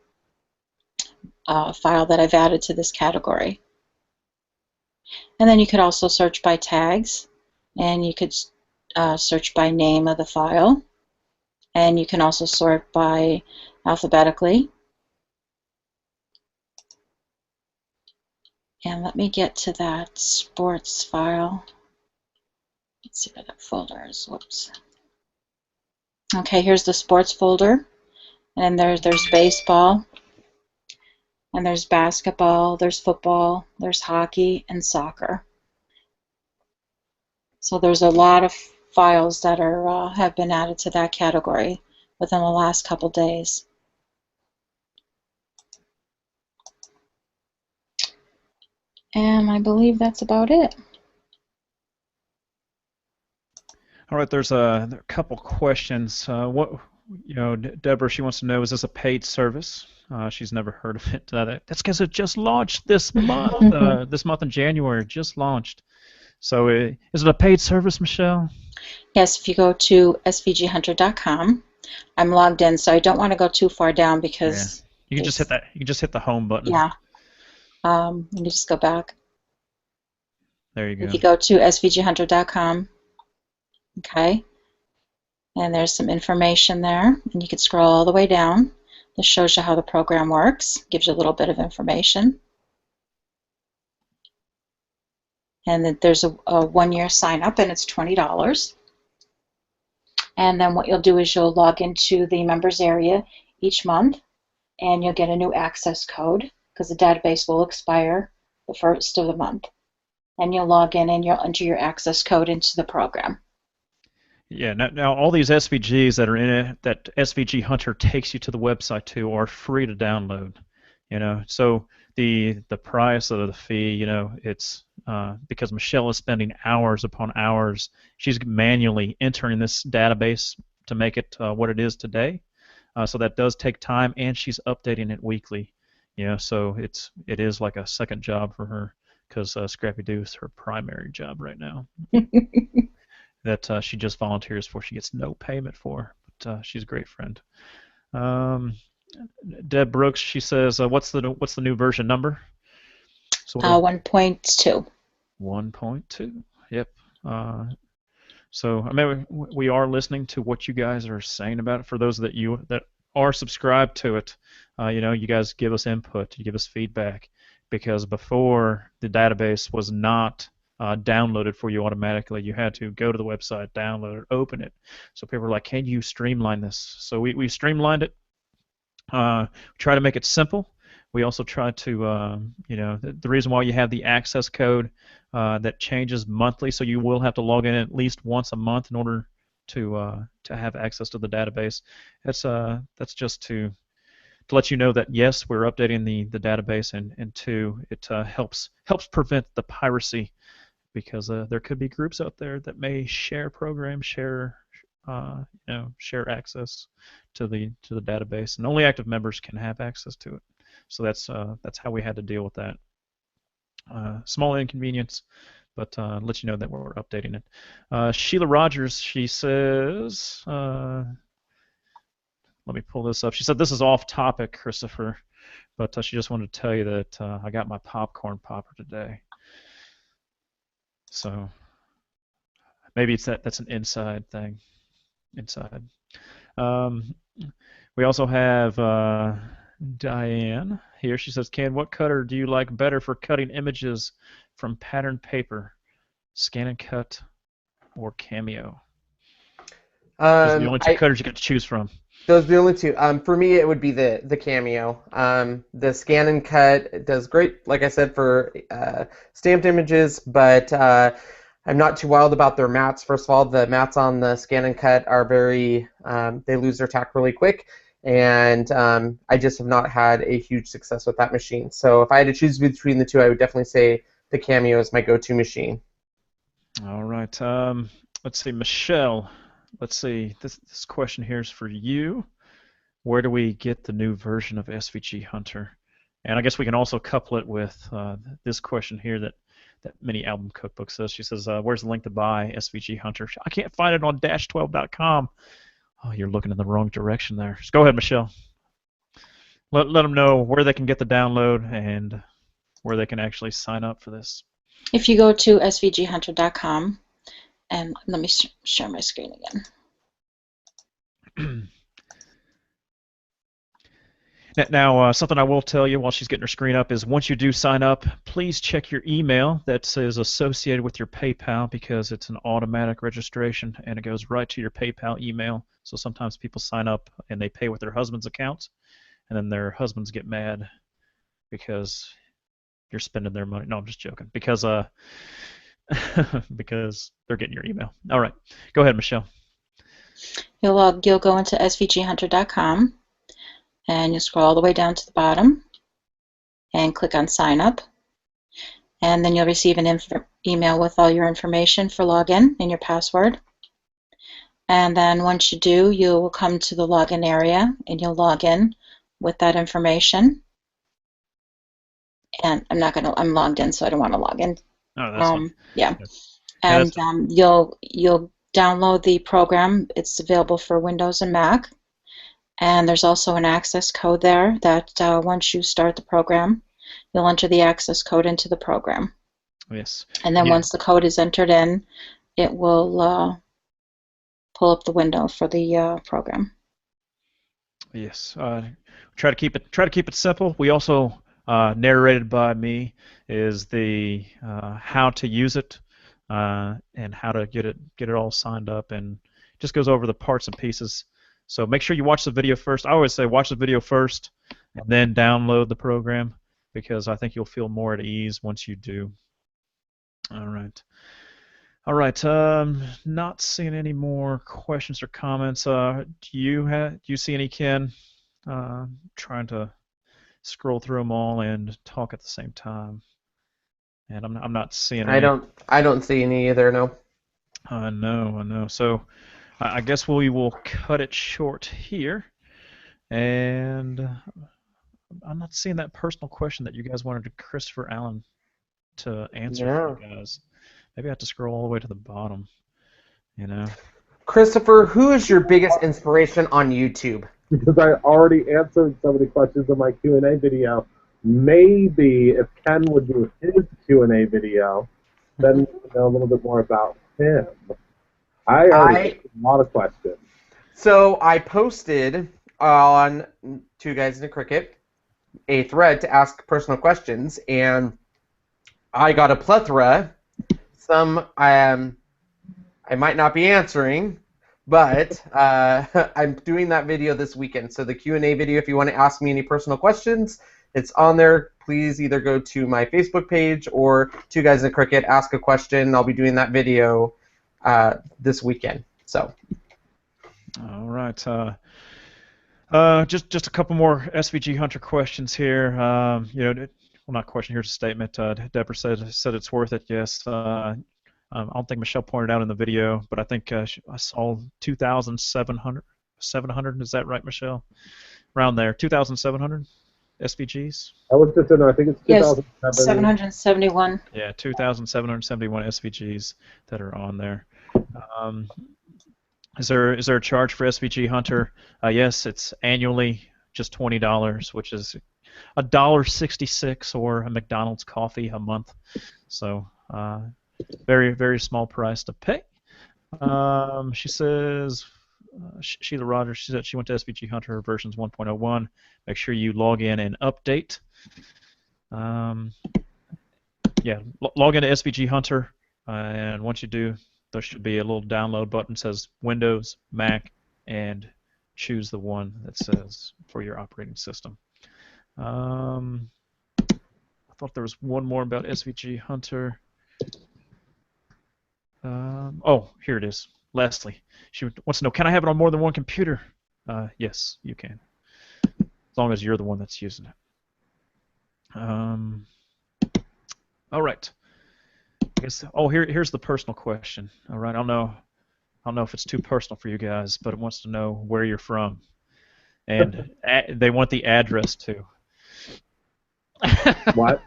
that I've added to this category. And then you could also search by tags, and you could search by name of the file, and you can also sort by alphabetically. And let me get to that sports file. Let's see where that folder is. Whoops. Okay, here's the sports folder, and there's baseball, and there's basketball, there's football, there's hockey, and soccer. So there's a lot of files that are have been added to that category within the last couple days. And I believe that's about it. All right, there are a couple questions. Deborah, she wants to know, is this a paid service? She's never heard of it. That's because it just launched this month. This month in January, it just launched. So is it a paid service, Michelle? Yes, if you go to svghunter.com, I'm logged in, so I don't want to go too far down because you can just hit that. You can just hit the home button. Yeah. Let me just go back. There you go. If you go to svghunter.com, okay, and there's some information there, and you can scroll all the way down. This shows you how the program works, gives you a little bit of information. And then there's a 1-year sign up, and it's $20. And then what you'll do is you'll log into the members area each month, and you'll get a new access code because the database will expire the first of the month. And you'll log in and you'll enter your access code into the program. Yeah. Now all these SVGs that are in it, that SVG Hunter takes you to the website to, are free to download. So the price of the fee, it's because Michelle is spending hours upon hours. She's manually entering this database to make it what it is today. So that does take time, and she's updating it weekly. So it is like a second job for her, because ScrappyDew is her primary job right now. that she just volunteers for. She gets no payment for, but she's a great friend. Deb Brooks, she says, what's the new version number? So 1.2. 1.2. Yep. So I mean, we are listening to what you guys are saying about it. For those that are subscribed to it, you guys give us input, you give us feedback, because before the database was not downloaded for you automatically. You had to go to the website, download it, open it. So people were like, "Can you streamline this?" So we streamlined it. Try to make it simple. We also try to, the reason why you have the access code that changes monthly, so you will have to log in at least once a month in order to have access to the database. That's just to let you know that yes, we're updating the database, and two, it helps prevent the piracy, because there could be groups out there that may share programs, share access to the database, and only active members can have access to it. So that's how we had to deal with that. Small inconvenience, but let you know that we're updating it. Sheila Rogers, she says, let me pull this up. She said, "This is off topic, Christopher, but she just wanted to tell you that I got my popcorn popper today." So maybe that's an inside thing. Inside. We also have Diane here. She says, what cutter do you like better for cutting images from patterned paper? Scan and Cut or Cameo? Those are the only two cutters you get to choose from. Those are the only two. For me, it would be the Cameo. The Scan and Cut does great, like I said, for stamped images, but I'm not too wild about their mats. First of all, the mats on the Scan and Cut are they lose their tack really quick, and I just have not had a huge success with that machine. So if I had to choose between the two, I would definitely say the Cameo is my go-to machine. All right. Let's see, Michelle. Let's see. This question here is for you. Where do we get the new version of SVG Hunter? And I guess we can also couple it with this question here that Mini Album Cookbook says. She says, "Where's the link to buy SVG Hunter?" I can't find it on -12.com. Oh, you're looking in the wrong direction there. Just go ahead, Michelle. Let them know where they can get the download and where they can actually sign up for this. If you go to svghunter.com, and let me share my screen again. Now, something I will tell you while she's getting her screen up is once you do sign up, please check your email that is associated with your PayPal, because it's an automatic registration and it goes right to your PayPal email. So sometimes people sign up and they pay with their husband's account, and then their husbands get mad because you're spending their money. No, I'm just joking. Because because they're getting your email. All right, go ahead, Michelle. You'll go into svghunter.com, and you'll scroll all the way down to the bottom and click on Sign Up, and then you'll receive an email with all your information for login and your password. And then once you do, you will come to the login area and you'll log in with that information. And I'm logged in, so I don't want to log in. Oh, that's fine. Yeah. Yeah, and you'll download the program. It's available for Windows and Mac. And there's also an access code there that once you start the program, you'll enter the access code into the program. Yes. And then once the code is entered in, it will pull up the window for the program. Yes. Try to keep it simple. We also narrated by me is the how to use it and how to get it all signed up, and just goes over the parts and pieces. So make sure you watch the video first. I always say watch the video first and then download the program, because I think you'll feel more at ease once you do. All right. All right. Not seeing any more questions or comments. Do you see any, Ken? Trying to scroll through them all and talk at the same time, and I'm not seeing any. I don't see any either. No. I know. So I guess we will cut it short here, and I'm not seeing that personal question that you guys wanted Christopher Allen to answer for you guys. Maybe I have to scroll all the way to the bottom You know. Christopher, who is your biggest inspiration on YouTube? Because I already answered some of the questions in my Q&A video. Maybe if Ken would do his Q&A video, then we would know a little bit more about him. I already asked a lot of questions. So I posted on Two Guys in a Cricut a thread to ask personal questions, and I got a plethora. Some I might not be answering, but I'm doing that video this weekend. So the Q&A video, if you want to ask me any personal questions, it's on there. Please either go to my Facebook page or Two Guys in a Cricut, ask a question. I'll be doing that video this weekend. So. All right. Just a couple more SVG Hunter questions here. You know, well, not question. Here's a statement. Deborah said it's worth it. Yes. I don't think Michelle pointed out in the video, but I think I saw 2,700. 700. Is that right, Michelle? Around there, 2,700 SVGs. I looked at it, I think it's 2007. Yes, 771. Yeah, 2,771 SVGs that are on there. Is there a charge for SVG Hunter? Yes, it's annually just $20, which is $1.66 or a McDonald's coffee a month. So very, very small price to pay. She says, Sheila Rogers, she said she went to SVG Hunter versions 1.01. Make sure you log in and update. Yeah, log into SVG Hunter, and once you do, there should be a little download button that says Windows, Mac, and choose the one that says for your operating system. I thought there was one more about SVG Hunter. Oh, here it is. Leslie. She wants to know, can I have it on more than one computer? Yes, you can. As long as you're the one that's using it. All right. I guess, here's the personal question. All right, I don't know if it's too personal for you guys, but it wants to know where you're from, and they want the address too. What?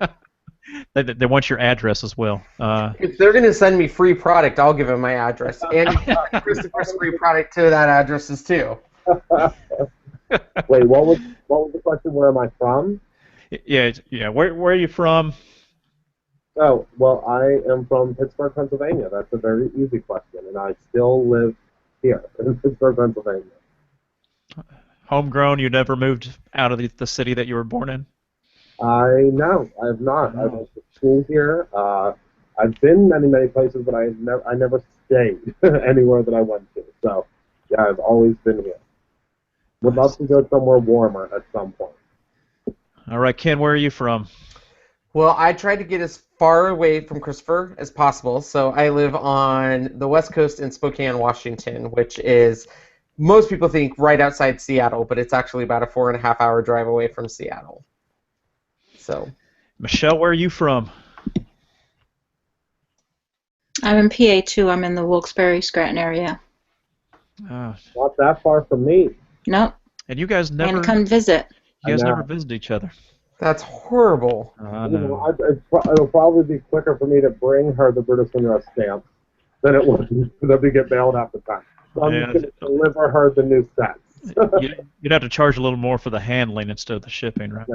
They want your address as well. If they're going to send me free product, I'll give them my address, and Christopher's free product to that addresses too. Wait, what was the question? Where am I from? Yeah. Where are you from? Oh, well, I am from Pittsburgh, Pennsylvania. That's a very easy question, and I still live here in Pittsburgh, Pennsylvania. Homegrown? You never moved out of the city that you were born in? No, I have not. I went to school here. I've been many places, but I never stayed anywhere that I went to. So, yeah, I've always been here. Would love to go somewhere warmer at some point. All right, Ken, where are you from? Well, I tried to get as far away from Christopher as possible, so I live on the West Coast in Spokane, Washington, which is, most people think, right outside Seattle, but it's actually about a 4.5-hour drive away from Seattle. So, Michelle, where are you from? I'm in PA too. I'm in the Wilkes-Barre, Scranton area. Not that far from me. Nope. And you guys never And come visit. You guys never visit each other. That's horrible. No. It'll probably be quicker for me to bring her the Brutus Monroe stamp than it would for them to get mailed half the time. So I'm just going to deliver her the new sets. You'd have to charge a little more for the handling instead of the shipping, right?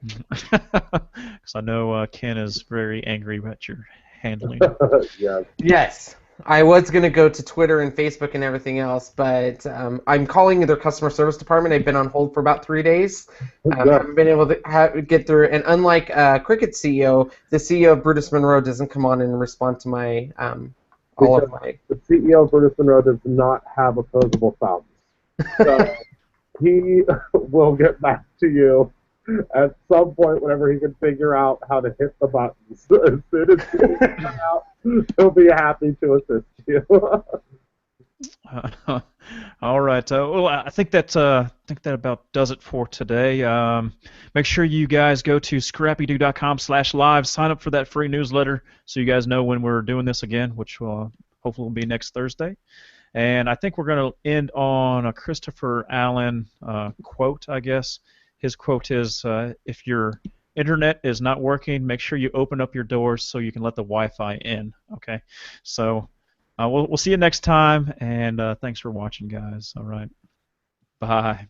Because I know Ken is very angry about your handling. Yes. I was going to go to Twitter and Facebook and everything else, but I'm calling their customer service department. I've been on hold for about 3 days. I haven't been able to get through. And unlike Cricut CEO, the CEO of Brutus Monroe doesn't come on and respond to my all of my. The CEO of Brutus Monroe does not have opposable thumbs. So he will get back to you at some point whenever he can figure out how to hit the buttons. As soon as he figures it out, he'll be happy to assist you. All right. Well, I think that about does it for today. Make sure you guys go to ScrappyDew.com/live. Sign up for that free newsletter so you guys know when we're doing this again, which hopefully will be next Thursday. And I think we're going to end on a Christopher Allen quote, I guess. His quote is, if your internet is not working, make sure you open up your doors so you can let the Wi-Fi in. Okay, so We'll see you next time, and thanks for watching, guys. All right. Bye.